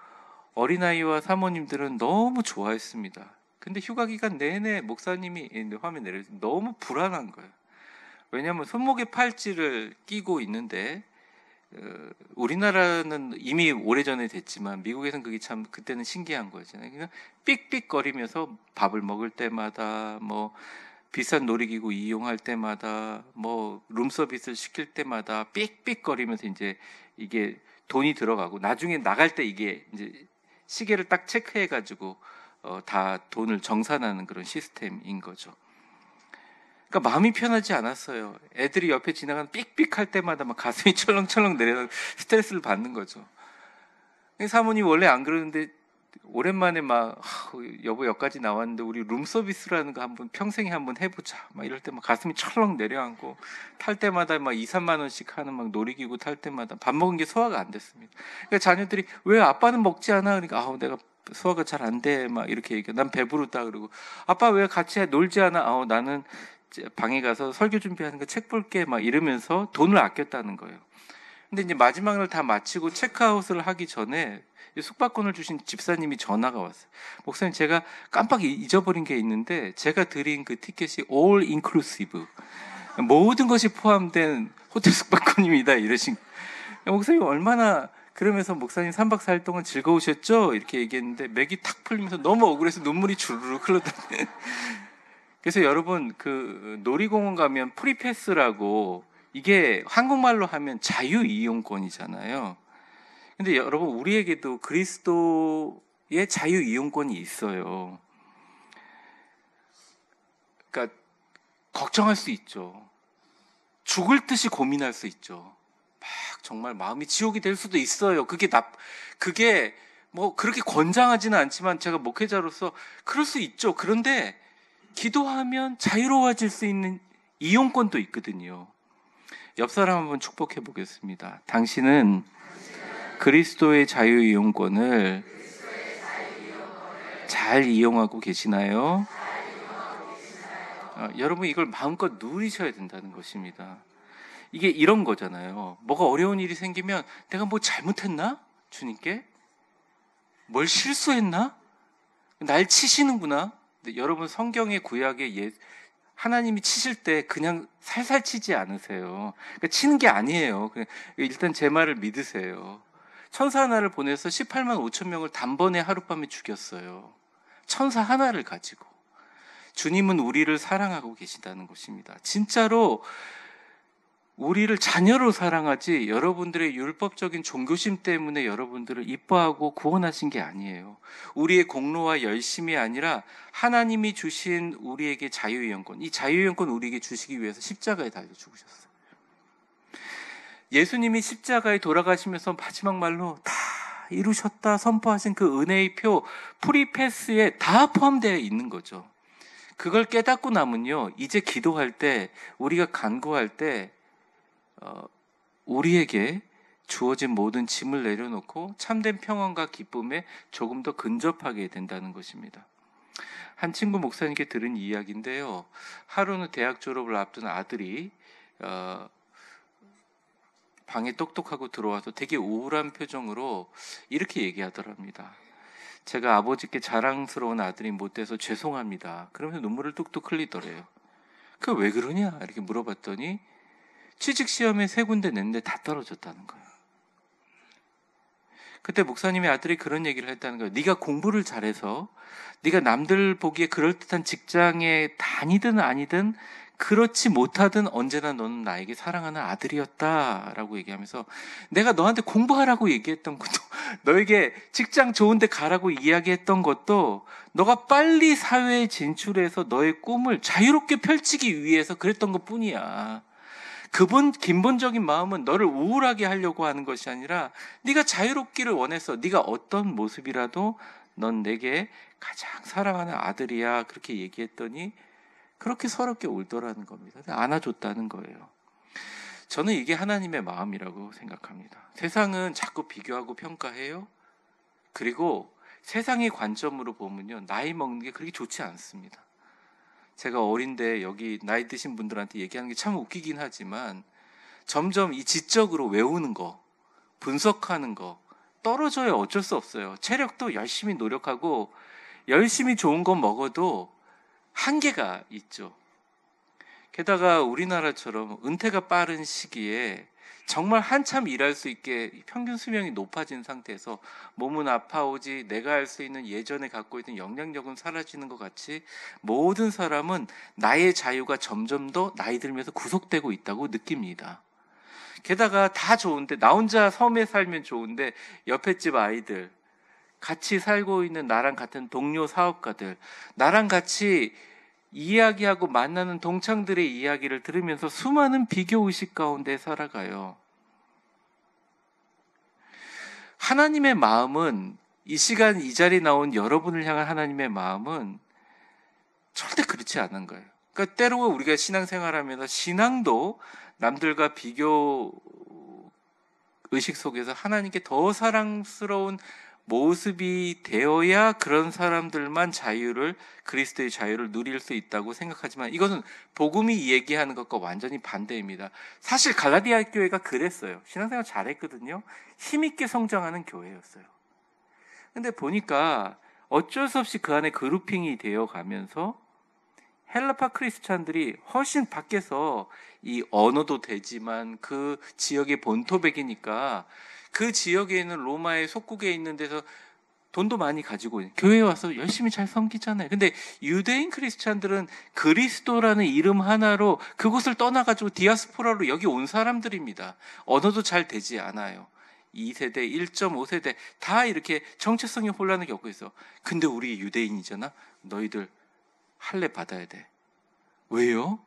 Speaker 1: 어린아이와 사모님들은 너무 좋아했습니다. 근데 휴가 기간 내내 목사님이 화면 내려주세요. 너무 불안한 거예요. 왜냐하면 손목에 팔찌를 끼고 있는데 우리나라는 이미 오래전에 됐지만 미국에서는 그게 참 그때는 신기한 거잖아요. 그냥 삑삑거리면서 밥을 먹을 때마다 뭐 비싼 놀이기구 이용할 때마다 뭐 룸서비스를 시킬 때마다 삑삑거리면서 이제 이게 돈이 들어가고 나중에 나갈 때 이게 이제 시계를 딱 체크해 가지고 다 돈을 정산하는 그런 시스템인 거죠. 그러니까 마음이 편하지 않았어요. 애들이 옆에 지나가는 삑삑할 때마다 막 가슴이 철렁철렁 내려서 스트레스를 받는 거죠. 사모님 원래 안 그러는데 오랜만에 막 여보 여기까지 나왔는데 우리 룸서비스라는 거 한번 평생에 한번 해보자 막 이럴 때 막 가슴이 철렁 내려앉고 탈 때마다 막 2, 3만 원씩 하는 막 놀이기구 탈 때마다 밥 먹은 게 소화가 안 됐습니다. 그러니까 자녀들이 왜 아빠는 먹지 않아? 그러니까 내가 소화가 잘 안 돼 막 이렇게 얘기해. 난 배부르다 그러고 아빠 왜 같이 놀지 않아? 나는 방에 가서 설교 준비하는 거 책 볼게 막 이러면서 돈을 아꼈다는 거예요. 근데 이제 마지막 날 다 마치고 체크아웃을 하기 전에 숙박권을 주신 집사님이 전화가 왔어요. 목사님, 제가 깜빡 잊어버린 게 있는데 제가 드린 그 티켓이 all inclusive, 모든 것이 포함된 호텔 숙박권입니다. 이러신 거예요. 목사님 얼마나, 그러면서 목사님 3박 4일 동안 즐거우셨죠? 이렇게 얘기했는데 맥이 탁 풀리면서 너무 억울해서 눈물이 주르륵 흘러다녀요. 그래서 여러분, 그 놀이공원 가면 프리패스라고, 이게 한국말로 하면 자유이용권이잖아요. 근데 여러분, 우리에게도 그리스도의 자유이용권이 있어요. 그러니까 걱정할 수 있죠. 죽을 듯이 고민할 수 있죠. 막 정말 마음이 지옥이 될 수도 있어요. 그게 뭐 그렇게 권장하지는 않지만 제가 목회자로서 그럴 수 있죠. 그런데 기도하면 자유로워질 수 있는 이용권도 있거든요. 옆 사람 한번 축복해 보겠습니다. 당신은 그리스도의 자유이용권을 잘 이용하고 계시나요? 여러분, 이걸 마음껏 누리셔야 된다는 것입니다. 이게 이런 거잖아요. 뭐가 어려운 일이 생기면 내가 뭐 잘못했나? 주님께? 뭘 실수했나? 날 치시는구나? 근데 여러분, 성경의 구약의 하나님이 치실 때 그냥 살살 치지 않으세요. 그러니까 치는 게 아니에요. 일단 제 말을 믿으세요. 천사 하나를 보내서 18만 5천 명을 단번에 하룻밤에 죽였어요. 천사 하나를 가지고. 주님은 우리를 사랑하고 계시다는 것입니다. 진짜로 우리를 자녀로 사랑하지 여러분들의 율법적인 종교심 때문에 여러분들을 이뻐하고 구원하신 게 아니에요. 우리의 공로와 열심이 아니라 하나님이 주신 우리에게 자유이용권, 이 자유이용권 우리에게 주시기 위해서 십자가에 달려 죽으셨어요. 예수님이 십자가에 돌아가시면서 마지막 말로 다 이루셨다 선포하신 그 은혜의 표, 프리패스에 다 포함되어 있는 거죠. 그걸 깨닫고 나면요, 이제 기도할 때, 우리가 간구할 때 우리에게 주어진 모든 짐을 내려놓고 참된 평안과 기쁨에 조금 더 근접하게 된다는 것입니다. 한 친구 목사님께 들은 이야기인데요. 하루는 대학 졸업을 앞둔 아들이 방에 똑똑하고 들어와서 되게 우울한 표정으로 이렇게 얘기하더랍니다. 제가 아버지께 자랑스러운 아들이 못 돼서 죄송합니다. 그러면서 눈물을 뚝뚝 흘리더래요. 그 왜 그러냐? 이렇게 물어봤더니 취직시험에 3군데 냈는데 다 떨어졌다는 거예요. 그때 목사님의 아들이 그런 얘기를 했다는 거예요. 네가 공부를 잘해서 네가 남들 보기에 그럴듯한 직장에 다니든 아니든 그렇지 못하든 언제나 너는 나에게 사랑하는 아들이었다라고 얘기하면서, 내가 너한테 공부하라고 얘기했던 것도, 너에게 직장 좋은 데 가라고 이야기했던 것도 너가 빨리 사회에 진출해서 너의 꿈을 자유롭게 펼치기 위해서 그랬던 것뿐이야. 근본적인 마음은 너를 우울하게 하려고 하는 것이 아니라 네가 자유롭기를 원해서, 네가 어떤 모습이라도 넌 내게 가장 사랑하는 아들이야, 그렇게 얘기했더니 그렇게 서럽게 울더라는 겁니다. 안아줬다는 거예요. 저는 이게 하나님의 마음이라고 생각합니다. 세상은 자꾸 비교하고 평가해요. 그리고 세상의 관점으로 보면요, 나이 먹는 게 그렇게 좋지 않습니다. 제가 어린데 여기 나이 드신 분들한테 얘기하는 게 참 웃기긴 하지만 점점 이 지적으로 외우는 거, 분석하는 거 떨어져야 어쩔 수 없어요. 체력도 열심히 노력하고 열심히 좋은 거 먹어도 한계가 있죠. 게다가 우리나라처럼 은퇴가 빠른 시기에 정말 한참 일할 수 있게 평균 수명이 높아진 상태에서 몸은 아파오지 내가 할 수 있는 예전에 갖고 있던 영향력은 사라지는 것 같이 모든 사람은 나의 자유가 점점 더 나이 들면서 구속되고 있다고 느낍니다. 게다가 다 좋은데, 나 혼자 섬에 살면 좋은데 옆에 집 아이들, 같이 살고 있는 나랑 같은 동료 사업가들, 나랑 같이 이야기하고 만나는 동창들의 이야기를 들으면서 수많은 비교의식 가운데 살아가요. 하나님의 마음은, 이 시간 이 자리에 나온 여러분을 향한 하나님의 마음은 절대 그렇지 않은 거예요. 그러니까 때로 우리가 신앙생활하면서 신앙도 남들과 비교 의식 속에서 하나님께 더 사랑스러운 모습이 되어야 그런 사람들만 그리스도의 자유를 누릴 수 있다고 생각하지만 이것은 복음이 얘기하는 것과 완전히 반대입니다. 사실 갈라디아 교회가 그랬어요. 신앙생활 잘했거든요. 힘있게 성장하는 교회였어요. 근데 보니까 어쩔 수 없이 그 안에 그룹핑이 되어 가면서 헬라파 크리스찬들이 훨씬 밖에서 이 언어도 되지만 그 지역의 본토백이니까 그 지역에 있는 로마의 속국에 있는 데서 돈도 많이 가지고 교회에 와서 열심히 잘 섬기잖아요. 근데 유대인 크리스찬들은 그리스도라는 이름 하나로 그곳을 떠나가지고 디아스포라로 여기 온 사람들입니다. 언어도 잘 되지 않아요. 2세대, 1.5세대 다 이렇게 정체성의 혼란을 겪고 있어. 근데 우리 유대인이잖아. 너희들 할례 받아야 돼. 왜요?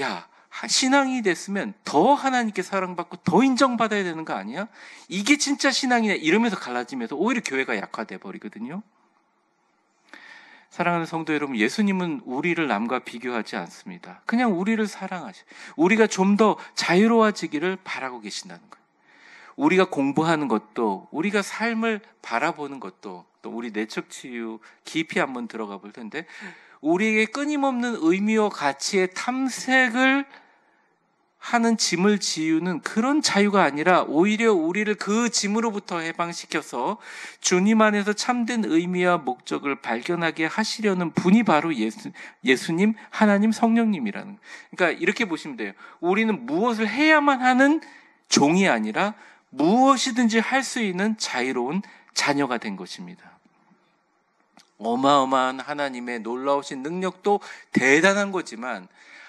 Speaker 1: 야, 신앙이 됐으면 더 하나님께 사랑받고 더 인정받아야 되는 거 아니야? 이게 진짜 신앙이냐 이러면서 갈라지면서 오히려 교회가 약화돼 버리거든요. 사랑하는 성도 여러분, 예수님은 우리를 남과 비교하지 않습니다. 그냥 우리를 사랑하시, 우리가 좀 더 자유로워지기를 바라고 계신다는 거예요. 우리가 공부하는 것도, 우리가 삶을 바라보는 것도, 또 우리 내적 치유 깊이 한번 들어가 볼 텐데, 우리에게 끊임없는 의미와 가치의 탐색을 하는 짐을 지우는 그런 자유가 아니라 오히려 우리를 그 짐으로부터 해방시켜서 주님 안에서 참된 의미와 목적을 발견하게 하시려는 분이 바로 예수님, 하나님, 성령님이라는 거예요. 그러니까 이렇게 보시면 돼요. 우리는 무엇을 해야만 하는 종이 아니라 무엇이든지 할 수 있는 자유로운 자녀가 된 것입니다. 어마어마한 하나님의 놀라우신 능력도 대단한 거지만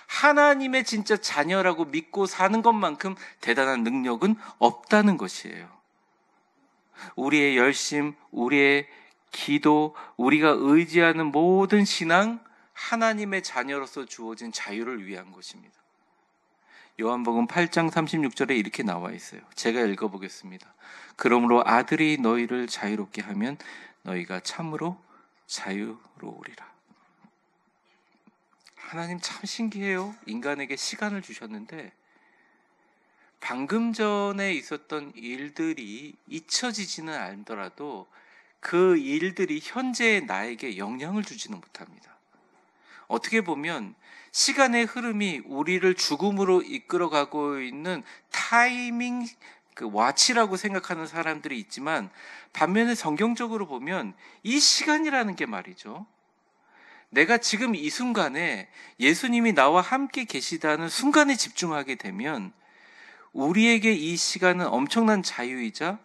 Speaker 1: 하나님의 진짜 자녀라고 믿고 사는 것만큼 대단한 능력은 없다는 것이에요. 우리의 열심, 우리의 기도, 우리가 의지하는 모든 신앙, 하나님의 자녀로서 주어진 자유를 위한 것입니다. 요한복음 8장 36절에 이렇게 나와 있어요. 제가 읽어보겠습니다. 그러므로 아들이 너희를 자유롭게 하면 너희가 참으로 자유로우리라. 하나님 참 신기해요. 인간에게 시간을 주셨는데 방금 전에 있었던 일들이 잊혀지지는 않더라도 그 일들이 현재의 나에게 영향을 주지는 못합니다. 어떻게 보면 시간의 흐름이 우리를 죽음으로 이끌어가고 있는 타이밍, 그 와치라고 생각하는 사람들이 있지만 반면에 성경적으로 보면 이 시간이라는 게 말이죠. 내가 지금 이 순간에 예수님이 나와 함께 계시다는 순간에 집중하게 되면 우리에게 이 시간은 엄청난 자유이자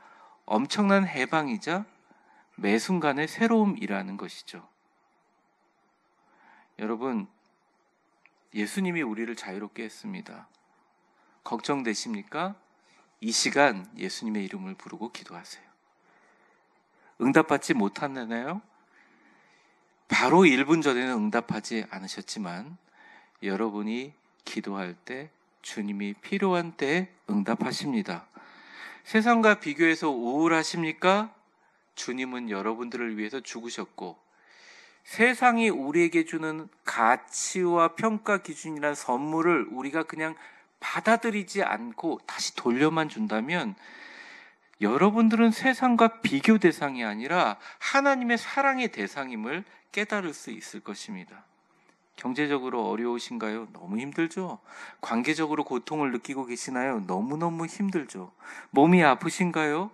Speaker 1: 엄청난 해방이자 매 순간의 새로움이라는 것이죠. 여러분, 예수님이 우리를 자유롭게 했습니다. 걱정되십니까? 이 시간 예수님의 이름을 부르고 기도하세요. 응답받지 못하나요? 바로 1분 전에는 응답하지 않으셨지만 여러분이 기도할 때 주님이 필요한 때에 응답하십니다. 세상과 비교해서 우울하십니까? 주님은 여러분들을 위해서 죽으셨고 세상이 우리에게 주는 가치와 평가 기준이라는 선물을 우리가 그냥 받아들이지 않고 다시 돌려만 준다면 여러분들은 세상과 비교 대상이 아니라 하나님의 사랑의 대상임을 깨달을 수 있을 것입니다. 경제적으로 어려우신가요? 너무 힘들죠? 관계적으로 고통을 느끼고 계시나요? 너무너무 힘들죠? 몸이 아프신가요?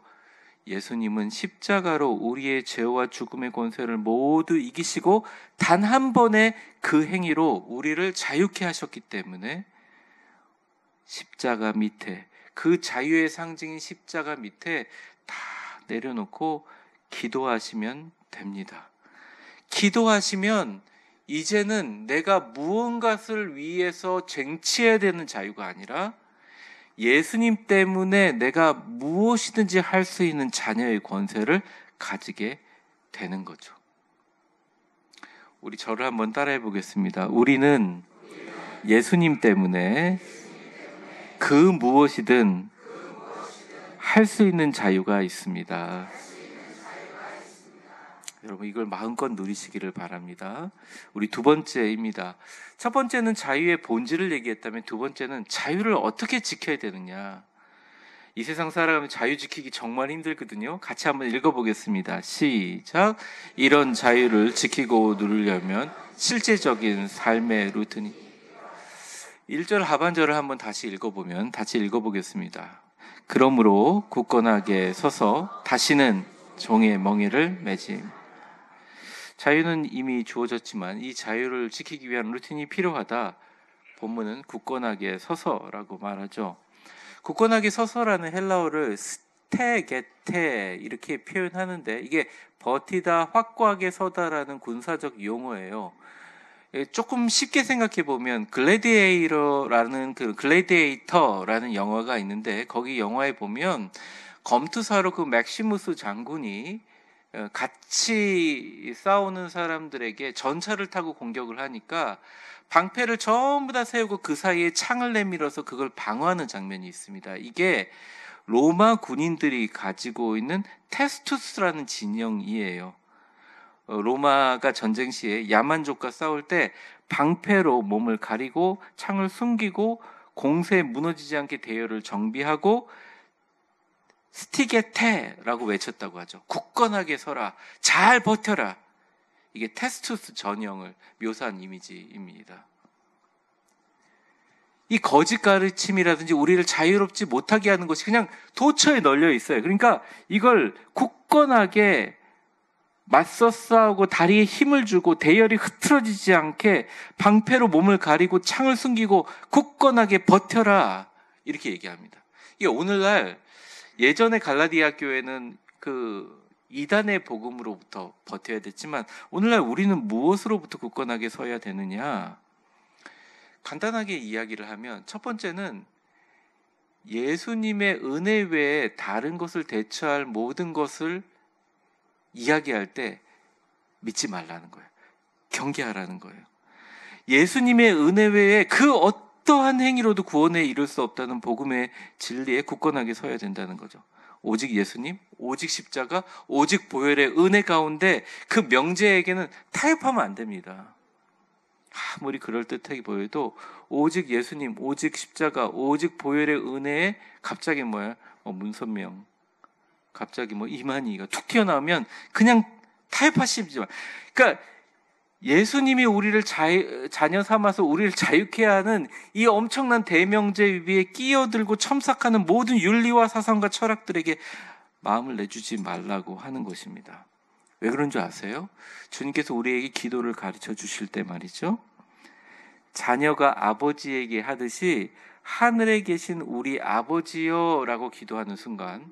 Speaker 1: 예수님은 십자가로 우리의 죄와 죽음의 권세를 모두 이기시고 단 한 번의 그 행위로 우리를 자유케 하셨기 때문에 십자가 밑에, 그 자유의 상징인 십자가 밑에 다 내려놓고 기도하시면 됩니다. 기도하시면 이제는 내가 무언가를 위해서 쟁취해야 되는 자유가 아니라 예수님 때문에 내가 무엇이든지 할 수 있는 자녀의 권세를 가지게 되는 거죠. 우리 저를 한번 따라해 보겠습니다. 우리는 예수님 때문에 그 무엇이든 할 수 있는 자유가 있습니다. 여러분 이걸 마음껏 누리시기를 바랍니다. 우리 두 번째입니다. 첫 번째는 자유의 본질을 얘기했다면 두 번째는 자유를 어떻게 지켜야 되느냐. 이 세상 살아가면 자유 지키기 정말 힘들거든요. 같이 한번 읽어보겠습니다. 시작. 이런 자유를 지키고 누리려면 실제적인 삶의 루틴이 1절 하반절을 한번 다시 읽어보면 같이 읽어보겠습니다. 그러므로 굳건하게 서서 다시는 종의 멍에를 매짐. 자유는 이미 주어졌지만 이 자유를 지키기 위한 루틴이 필요하다. 본문은 굳건하게 서서라고 말하죠. 굳건하게 서서라는 헬라어를 스테게테 이렇게 표현하는데 이게 버티다, 확고하게 서다라는 군사적 용어예요. 조금 쉽게 생각해 보면 글래디에이터라는 영화가 있는데 거기 영화에 보면 검투사로 그 맥시무스 장군이 같이 싸우는 사람들에게 전차를 타고 공격을 하니까 방패를 전부 다 세우고 그 사이에 창을 내밀어서 그걸 방어하는 장면이 있습니다. 이게 로마 군인들이 가지고 있는 테스투스라는 진영이에요. 로마가 전쟁 시에 야만족과 싸울 때 방패로 몸을 가리고 창을 숨기고 공세에 무너지지 않게 대열을 정비하고 스티게테라고 외쳤다고 하죠. 굳건하게 서라, 잘 버텨라. 이게 테스투스 전형을 묘사한 이미지입니다. 이 거짓 가르침이라든지 우리를 자유롭지 못하게 하는 것이 그냥 도처에 널려 있어요. 그러니까 이걸 굳건하게 맞서 싸우고 다리에 힘을 주고 대열이 흐트러지지 않게 방패로 몸을 가리고 창을 숨기고 굳건하게 버텨라. 이렇게 얘기합니다. 이게 오늘날 예전에 갈라디아 교회는 그 이단의 복음으로부터 버텨야 됐지만 오늘날 우리는 무엇으로부터 굳건하게 서야 되느냐? 간단하게 이야기를 하면 첫 번째는 예수님의 은혜 외에 다른 것을 대처할 모든 것을 이야기할 때 믿지 말라는 거예요. 경계하라는 거예요. 예수님의 은혜 외에 그 어떠한 행위로도 구원에 이를 수 없다는 복음의 진리에 굳건하게 서야 된다는 거죠. 오직 예수님, 오직 십자가, 오직 보혈의 은혜 가운데 그 명제에게는 타협하면 안 됩니다. 아무리 그럴듯하게 보여도 오직 예수님, 오직 십자가, 오직 보혈의 은혜에 갑자기 문선명, 갑자기 이만희가 툭 튀어나오면 그냥 타협하시지 마. 그러니까 예수님이 우리를 자녀 삼아서 우리를 자유케 하는 이 엄청난 대명제 위에 끼어들고 첨삭하는 모든 윤리와 사상과 철학들에게 마음을 내주지 말라고 하는 것입니다. 왜 그런 줄 아세요? 주님께서 우리에게 기도를 가르쳐 주실 때 말이죠. 자녀가 아버지에게 하듯이 하늘에 계신 우리 아버지여 라고 기도하는 순간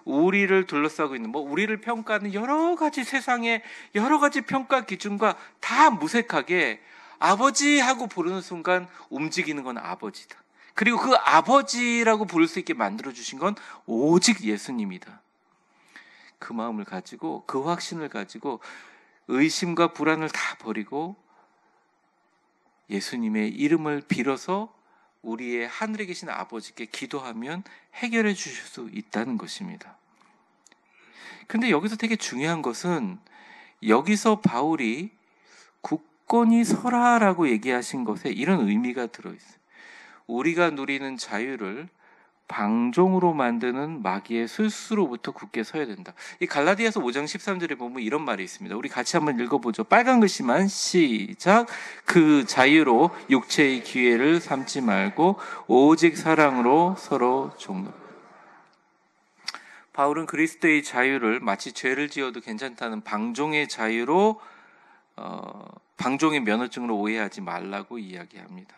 Speaker 1: 우리를 둘러싸고 있는 우리를 평가하는 여러 가지 세상의 여러 가지 평가 기준과 다 무색하게 아버지 하고 부르는 순간 움직이는 건 아버지다. 그리고 그 아버지라고 부를 수 있게 만들어주신 건 오직 예수님이다. 그 마음을 가지고 그 확신을 가지고 의심과 불안을 다 버리고 예수님의 이름을 빌어서 우리의 하늘에 계신 아버지께 기도하면 해결해 주실 수 있다는 것입니다. 근데 여기서 되게 중요한 것은 여기서 바울이 굳건히 서라라고 얘기하신 것에 이런 의미가 들어있어요. 우리가 누리는 자유를 방종으로 만드는 마귀의 술수로부터 굳게 서야 된다. 이 갈라디아서 5장 13절에 보면 이런 말이 있습니다. 우리 같이 한번 읽어보죠. 빨간 글씨만 시작. 그 자유로 육체의 기회를 삼지 말고 오직 사랑으로 서로 종로. 바울은 그리스도의 자유를 마치 죄를 지어도 괜찮다는 방종의 자유로 방종의 면허증으로 오해하지 말라고 이야기합니다.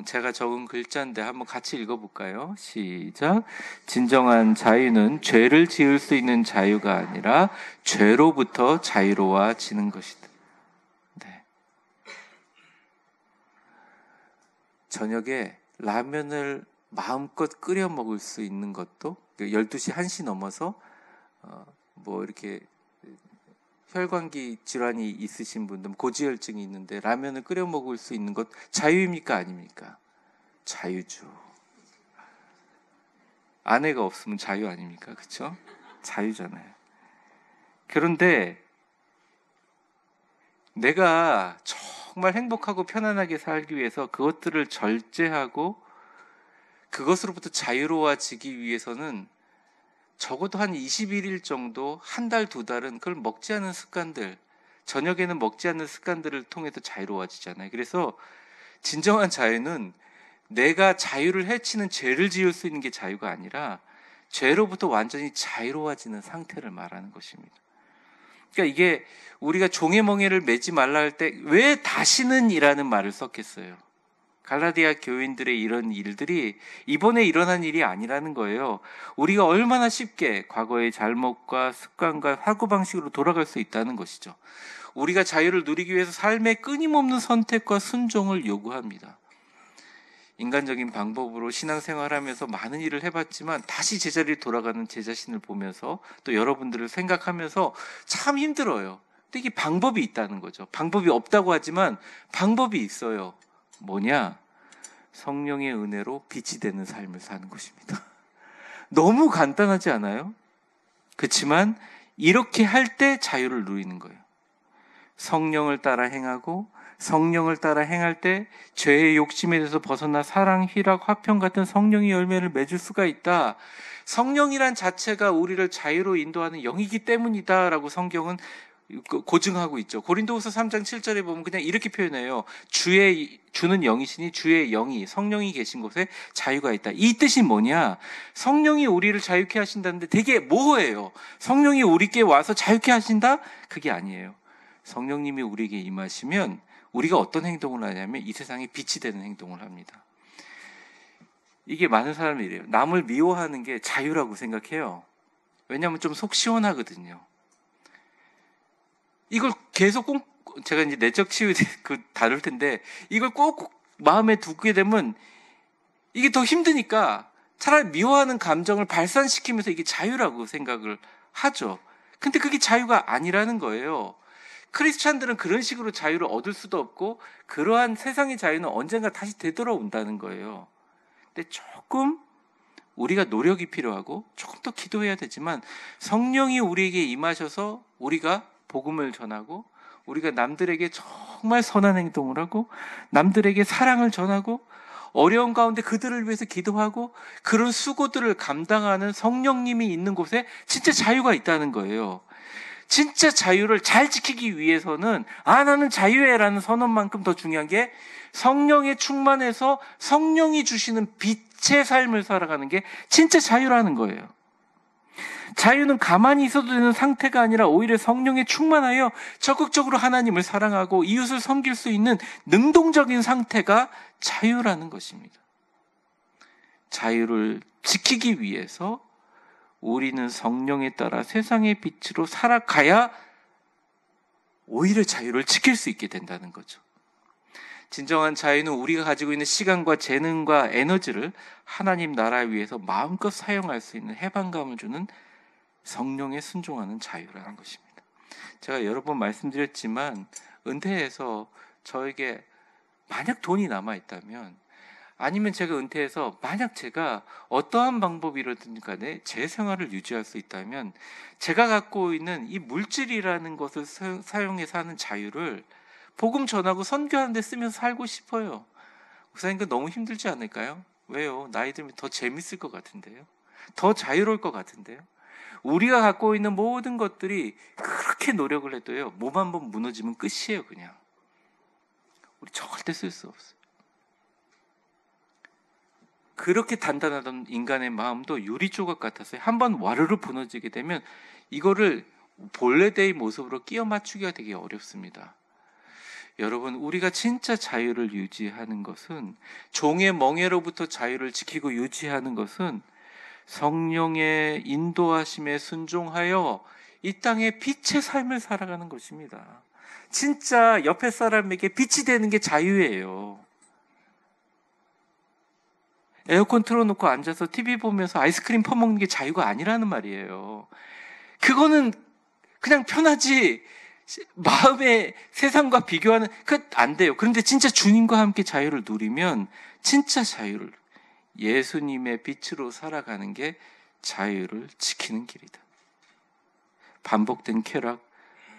Speaker 1: 제가 적은 글자인데 한번 같이 읽어볼까요? 시작. 진정한 자유는 죄를 지을 수 있는 자유가 아니라 죄로부터 자유로워지는 것이다. 네. 저녁에 라면을 마음껏 끓여 먹을 수 있는 것도 12시 1시 넘어서 이렇게 혈관기 질환이 있으신 분들, 고지혈증이 있는데 라면을 끓여 먹을 수 있는 것 자유입니까? 아닙니까? 자유죠. 아내가 없으면 자유 아닙니까? 그렇죠? 자유잖아요. 그런데 내가 정말 행복하고 편안하게 살기 위해서 그것들을 절제하고 그것으로부터 자유로워지기 위해서는 적어도 한 21일 정도, 한 달, 두 달은 그걸 먹지 않는 습관들, 저녁에는 먹지 않는 습관들을 통해서 자유로워지잖아요. 그래서 진정한 자유는 내가 자유를 해치는 죄를 지을 수 있는 게 자유가 아니라 죄로부터 완전히 자유로워지는 상태를 말하는 것입니다. 그러니까 이게 우리가 종의 멍에를 매지 말라 할 때 왜 다시는 이라는 말을 썼겠어요? 갈라디아 교인들의 이런 일들이 이번에 일어난 일이 아니라는 거예요. 우리가 얼마나 쉽게 과거의 잘못과 습관과 사고방식으로 돌아갈 수 있다는 것이죠. 우리가 자유를 누리기 위해서 삶의 끊임없는 선택과 순종을 요구합니다. 인간적인 방법으로 신앙생활하면서 많은 일을 해봤지만 다시 제자리에 돌아가는 제 자신을 보면서 또 여러분들을 생각하면서 참 힘들어요. 근데 이게 방법이 있다는 거죠. 방법이 없다고 하지만 방법이 있어요. 뭐냐? 성령의 은혜로 빛이 되는 삶을 사는 것입니다. 너무 간단하지 않아요? 그렇지만 이렇게 할 때 자유를 누리는 거예요. 성령을 따라 행하고 성령을 따라 행할 때 죄의 욕심에 대해서 벗어나 사랑, 희락, 화평 같은 성령의 열매를 맺을 수가 있다. 성령이란 자체가 우리를 자유로 인도하는 영이기 때문이다 라고 성경은 고증하고 있죠. 고린도후서 3장 7절에 보면 그냥 이렇게 표현해요. 주는 영이시니 주의 영이 성령이 계신 곳에 자유가 있다. 이 뜻이 뭐냐? 성령이 우리를 자유케 하신다는데 되게 모호해요. 성령이 우리께 와서 자유케 하신다? 그게 아니에요. 성령님이 우리에게 임하시면 우리가 어떤 행동을 하냐면 이 세상에 빛이 되는 행동을 합니다. 이게 많은 사람들이 이래요. 남을 미워하는 게 자유라고 생각해요. 왜냐하면 좀 속 시원하거든요. 이걸 계속 제가 이제 내적 치유 다룰 텐데 이걸 꼭 마음에 두게 되면 이게 더 힘드니까 차라리 미워하는 감정을 발산시키면서 이게 자유라고 생각을 하죠. 근데 그게 자유가 아니라는 거예요. 크리스찬들은 그런 식으로 자유를 얻을 수도 없고 그러한 세상의 자유는 언젠가 다시 되돌아온다는 거예요. 근데 조금 우리가 노력이 필요하고 조금 더 기도해야 되지만 성령이 우리에게 임하셔서 우리가 복음을 전하고 우리가 남들에게 정말 선한 행동을 하고 남들에게 사랑을 전하고 어려운 가운데 그들을 위해서 기도하고 그런 수고들을 감당하는 성령님이 있는 곳에 진짜 자유가 있다는 거예요. 진짜 자유를 잘 지키기 위해서는 나는 자유해라는 선언만큼 더 중요한 게 성령에 충만해서 성령이 주시는 빛의 삶을 살아가는 게 진짜 자유라는 거예요. 자유는 가만히 있어도 되는 상태가 아니라 오히려 성령에 충만하여 적극적으로 하나님을 사랑하고 이웃을 섬길 수 있는 능동적인 상태가 자유라는 것입니다. 자유를 지키기 위해서 우리는 성령에 따라 세상의 빛으로 살아가야 오히려 자유를 지킬 수 있게 된다는 거죠. 진정한 자유는 우리가 가지고 있는 시간과 재능과 에너지를 하나님 나라 위해서 마음껏 사용할 수 있는 해방감을 주는 성령에 순종하는 자유라는 것입니다. 제가 여러 번 말씀드렸지만 은퇴해서 저에게 만약 돈이 남아있다면 아니면 제가 은퇴해서 만약 제가 어떠한 방법이라든 간에 제 생활을 유지할 수 있다면 제가 갖고 있는 이 물질이라는 것을 사용해서 하는 자유를 복음 전하고 선교하는 데 쓰면서 살고 싶어요. 목사님, 그 너무 힘들지 않을까요? 왜요? 나이 들면 더 재밌을 것 같은데요. 더 자유로울 것 같은데요. 우리가 갖고 있는 모든 것들이 그렇게 노력을 해도요, 몸 한번 무너지면 끝이에요. 그냥 우리 절대 쓸 수 없어요. 그렇게 단단하던 인간의 마음도 유리 조각 같았어요. 한번 와르르 무너지게 되면 이거를 본래대의 모습으로 끼워 맞추기가 되게 어렵습니다. 여러분, 우리가 진짜 자유를 유지하는 것은, 종의 멍에로부터 자유를 지키고 유지하는 것은 성령의 인도하심에 순종하여 이 땅에 빛의 삶을 살아가는 것입니다. 진짜 옆에 사람에게 빛이 되는 게 자유예요. 에어컨 틀어놓고 앉아서 TV 보면서 아이스크림 퍼먹는 게 자유가 아니라는 말이에요. 그거는 그냥 편하지, 마음의 세상과 비교하는, 안 돼요. 그런데 진짜 주님과 함께 자유를 누리면 진짜 자유를, 예수님의 빛으로 살아가는 게 자유를 지키는 길이다. 반복된 쾌락,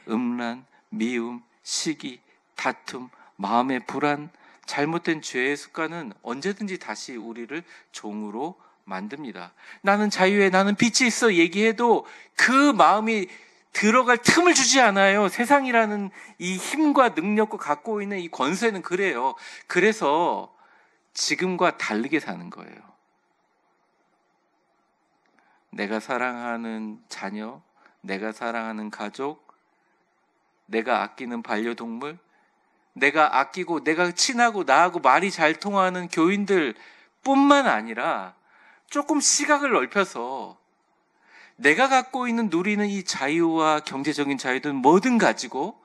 Speaker 1: 음란, 미움, 시기, 다툼, 마음의 불안, 잘못된 죄의 습관은 언제든지 다시 우리를 종으로 만듭니다. 나는 자유해, 나는 빛이 있어 얘기해도 그 마음이 들어갈 틈을 주지 않아요. 세상이라는 이 힘과 능력과 갖고 있는 이 권세는 그래요. 그래서 지금과 다르게 사는 거예요. 내가 사랑하는 자녀, 내가 사랑하는 가족, 내가 아끼는 반려동물, 내가 아끼고 내가 친하고 나하고 말이 잘 통하는 교인들 뿐만 아니라 조금 시각을 넓혀서 내가 갖고 있는 누리는 이 자유와 경제적인 자유든 뭐든 가지고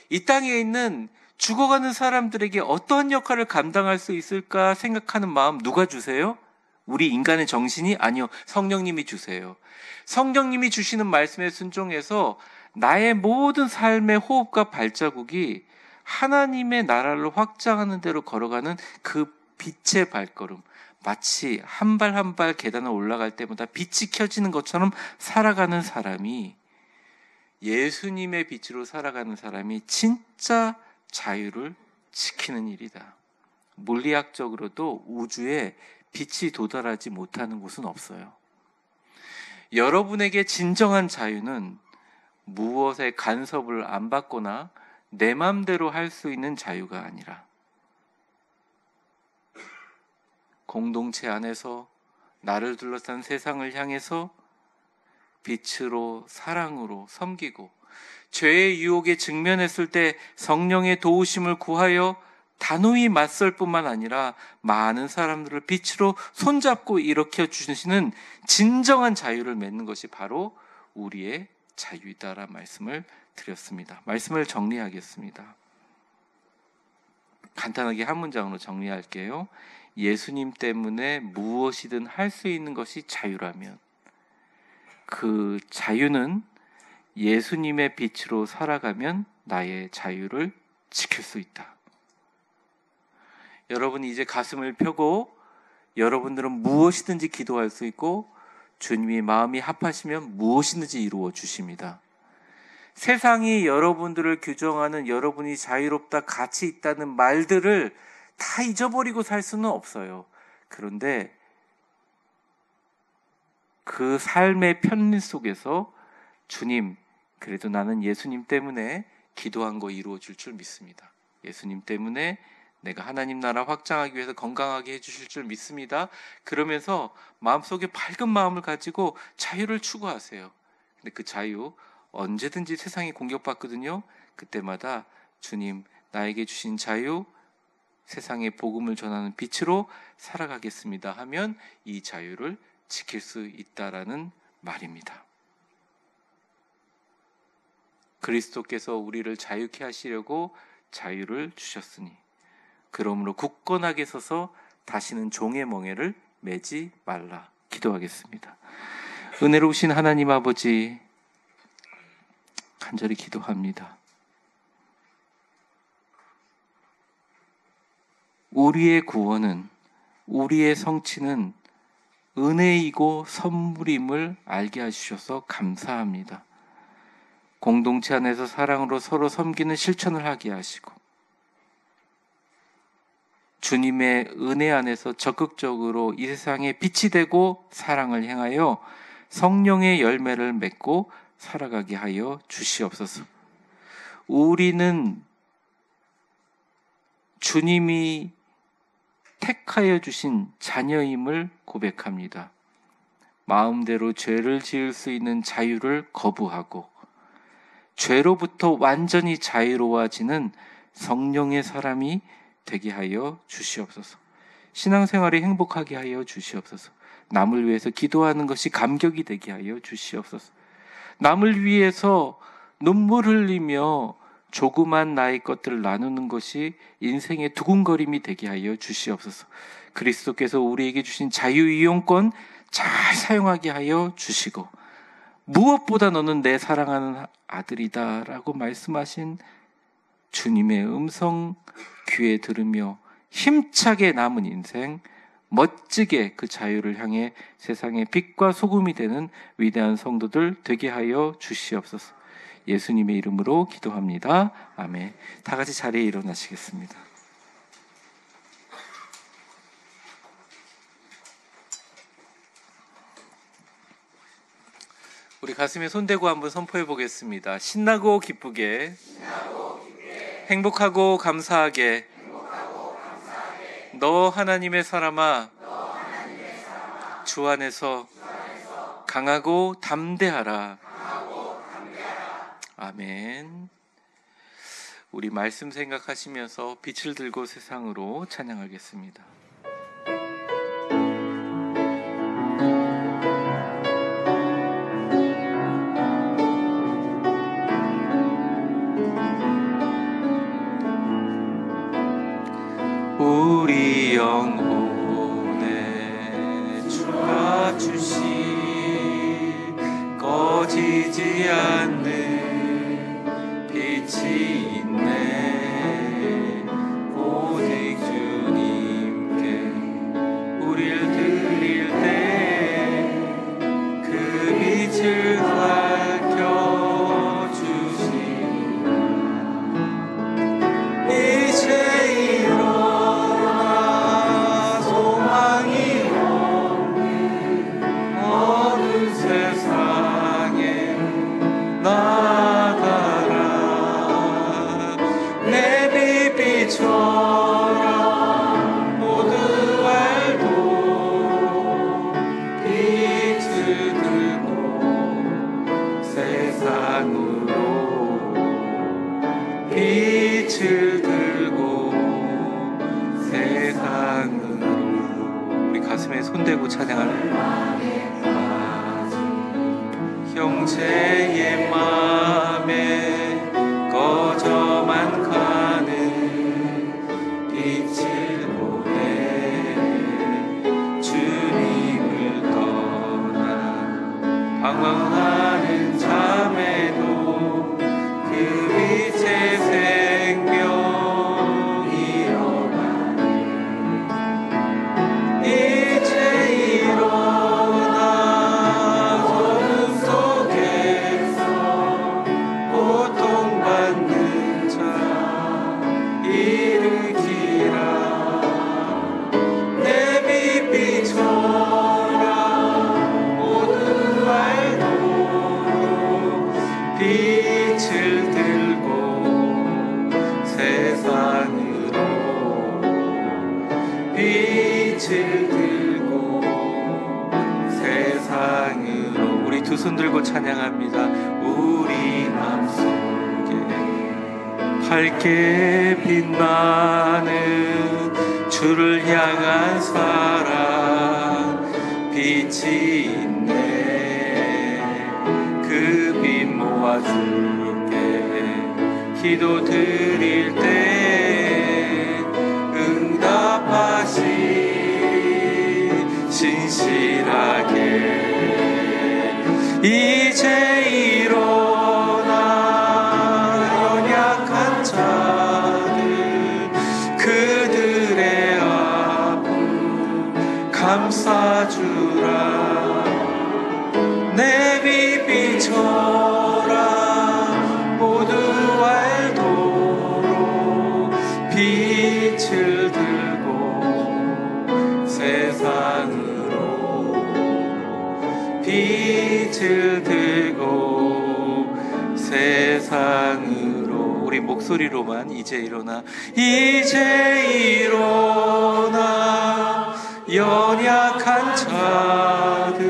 Speaker 1: 이 땅에 있는 죽어가는 사람들에게 어떤 역할을 감당할 수 있을까 생각하는 마음 누가 주세요? 우리 인간의 정신이? 아니요. 성령님이 주세요. 성령님이 주시는 말씀에 순종해서 나의 모든 삶의 호흡과 발자국이 하나님의 나라를 확장하는 대로 걸어가는 그 빛의 발걸음, 마치 한 발 한 발 계단을 올라갈 때마다 빛이 켜지는 것처럼 살아가는 사람이, 예수님의 빛으로 살아가는 사람이 진짜 자유를 지키는 일이다. 물리학적으로도 우주에 빛이 도달하지 못하는 곳은 없어요. 여러분에게 진정한 자유는 무엇의 간섭을 안 받거나 내 맘대로 할 수 있는 자유가 아니라 공동체 안에서 나를 둘러싼 세상을 향해서 빛으로 사랑으로 섬기고 죄의 유혹에 직면했을 때 성령의 도우심을 구하여 단호히 맞설 뿐만 아니라 많은 사람들을 빛으로 손잡고 일으켜 주시는 진정한 자유를 맺는 것이 바로 우리의 자유이다라는 말씀을 드렸습니다. 말씀을 정리하겠습니다. 간단하게 한 문장으로 정리할게요. 예수님 때문에 무엇이든 할 수 있는 것이 자유라면 그 자유는 예수님의 빛으로 살아가면 나의 자유를 지킬 수 있다. 여러분이 이제 가슴을 펴고 여러분들은 무엇이든지 기도할 수 있고 주님이 마음이 합하시면 무엇이든지 이루어 주십니다. 세상이 여러분들을 규정하는 여러분이 자유롭다, 가치 있다는 말들을 다 잊어버리고 살 수는 없어요. 그런데 그 삶의 편리 속에서 주님, 그래도 나는 예수님 때문에 기도한 거 이루어 줄 줄 믿습니다. 예수님 때문에 내가 하나님 나라 확장하기 위해서 건강하게 해주실 줄 믿습니다. 그러면서 마음속에 밝은 마음을 가지고 자유를 추구하세요. 근데 그 자유 언제든지 세상이 공격받거든요. 그때마다 주님, 나에게 주신 자유, 세상에 복음을 전하는 빛으로 살아가겠습니다 하면 이 자유를 지킬 수 있다라는 말입니다. 그리스도께서 우리를 자유케 하시려고 자유를 주셨으니 그러므로 굳건하게 서서 다시는 종의 멍에를 매지 말라. 기도하겠습니다. 은혜로우신 하나님 아버지, 간절히 기도합니다. 우리의 구원은, 우리의 성취는 은혜이고 선물임을 알게 해주셔서 감사합니다. 공동체 안에서 사랑으로 서로 섬기는 실천을 하게 하시고 주님의 은혜 안에서 적극적으로 이 세상에 빛이 되고 사랑을 행하여 성령의 열매를 맺고 살아가게 하여 주시옵소서. 우리는 주님이 택하여 주신 자녀임을 고백합니다. 마음대로 죄를 지을 수 있는 자유를 거부하고 죄로부터 완전히 자유로워지는 성령의 사람이 되게 하여 주시옵소서. 신앙생활이 행복하게 하여 주시옵소서. 남을 위해서 기도하는 것이 감격이 되게 하여 주시옵소서. 남을 위해서 눈물 흘리며 조그만 나의 것들을 나누는 것이 인생의 두근거림이 되게 하여 주시옵소서. 그리스도께서 우리에게 주신 자유이용권 잘 사용하게 하여 주시고 무엇보다 너는 내 사랑하는 아들이다 라고 말씀하신 주님의 음성 귀에 들으며 힘차게 남은 인생, 멋지게 그 자유를 향해 세상의 빛과 소금이 되는 위대한 성도들 되게 하여 주시옵소서. 예수님의 이름으로 기도합니다. 아멘. 다 같이 자리에 일어나시겠습니다. 우리 가슴에 손대고 한번 선포해 보겠습니다. 신나고 기쁘게, 행복하고 감사하게, 너 하나님의 사람아, 주 안에서 강하고 담대하라. 아멘. 우리 말씀 생각하시면서 빛을 들고 세상으로 찬양하겠습니다. 우리 영혼에 주가 주신 꺼지지 않는 빛이 있네. 오직 주님께 우릴 드릴 때 그 빛을 밝혀주신 이제 일어나 소망이 없는 어두운 세상에 나가라. 내 빛 비춰라. 모두 알도록 빛을 들고 세상으로 빛을 들고 세상으로. 우리 가슴에 손대고 찬양하는 형제의 맘에 꺼져만 가는 빛을 보내. 주님을 떠나 방황하는 자매도 그 빛의 생명이 일어나네. 이제 일어나 어둠 속에서 고통받는 자 일으키라. 내 빛 비춰라. 모두 알도록 빛을 들고 세상으로 빛을 들고 세상으로. 우리 두 손 들고 찬양합니다. 우리 맘속에 밝게 빛나는 주를 향한 사랑 빛이 있네. 그 빛 모아줄게. 기도 드릴 때 응답하시 신실하게. 이제 일어나 연약한 자들 그들의 아픔 감싸주라. 내 빛 비춰라. 모두 알도록 빛을 들고 세상으로 빛을 들고 세상으로. 우리 목소리로만 이제 일어나. 이제 일어나 연약한 자들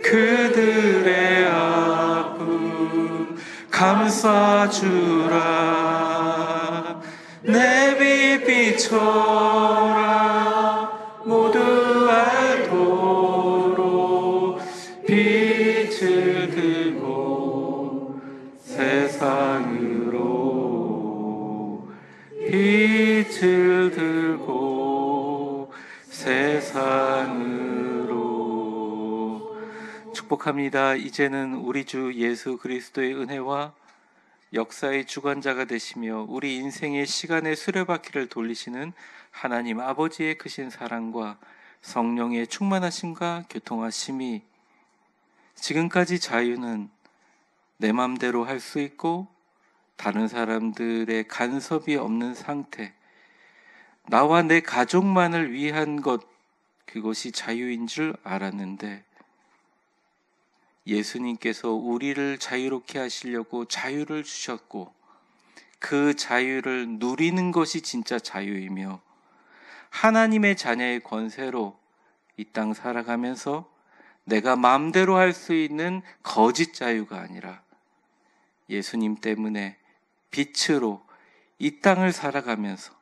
Speaker 1: 그들의 아픔 감싸주라. 내 빛 비춰라. 모두 알도록 빛을 들고 세상으로 빛을 들고 세상으로. 축복합니다. 이제는 우리 주 예수 그리스도의 은혜와 역사의 주관자가 되시며 우리 인생의 시간의 수레바퀴를 돌리시는 하나님 아버지의 크신 사랑과 성령의 충만하심과 교통하심이 지금까지 자유는 내 맘대로 할 수 있고 다른 사람들의 간섭이 없는 상태, 나와 내 가족만을 위한 것, 그것이 자유인 줄 알았는데 예수님께서 우리를 자유롭게 하시려고 자유를 주셨고 그 자유를 누리는 것이 진짜 자유이며 하나님의 자녀의 권세로 이 땅 살아가면서 내가 마음대로 할 수 있는 거짓 자유가 아니라 예수님 때문에 빛으로 이 땅을 살아가면서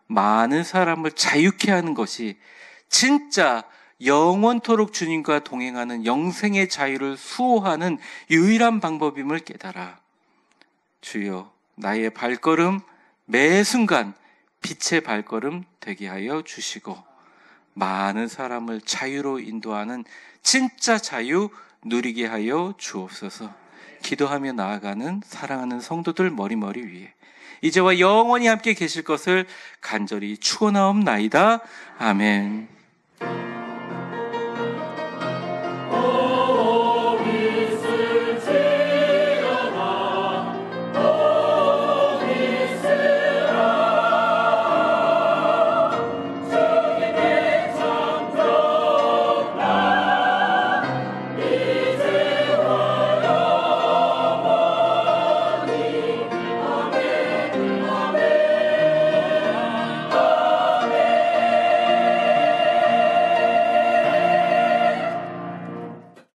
Speaker 1: 많은 사람을 자유케 하는 것이 진짜 영원토록 주님과 동행하는 영생의 자유를 수호하는 유일한 방법임을 깨달아 주여 나의 발걸음 매 순간 빛의 발걸음 되게 하여 주시고 많은 사람을 자유로 인도하는 진짜 자유 누리게 하여 주옵소서. 기도하며 나아가는 사랑하는 성도들 머리머리 위에 이제와 영원히 함께 계실 것을 간절히 축원하옵나이다. 아멘.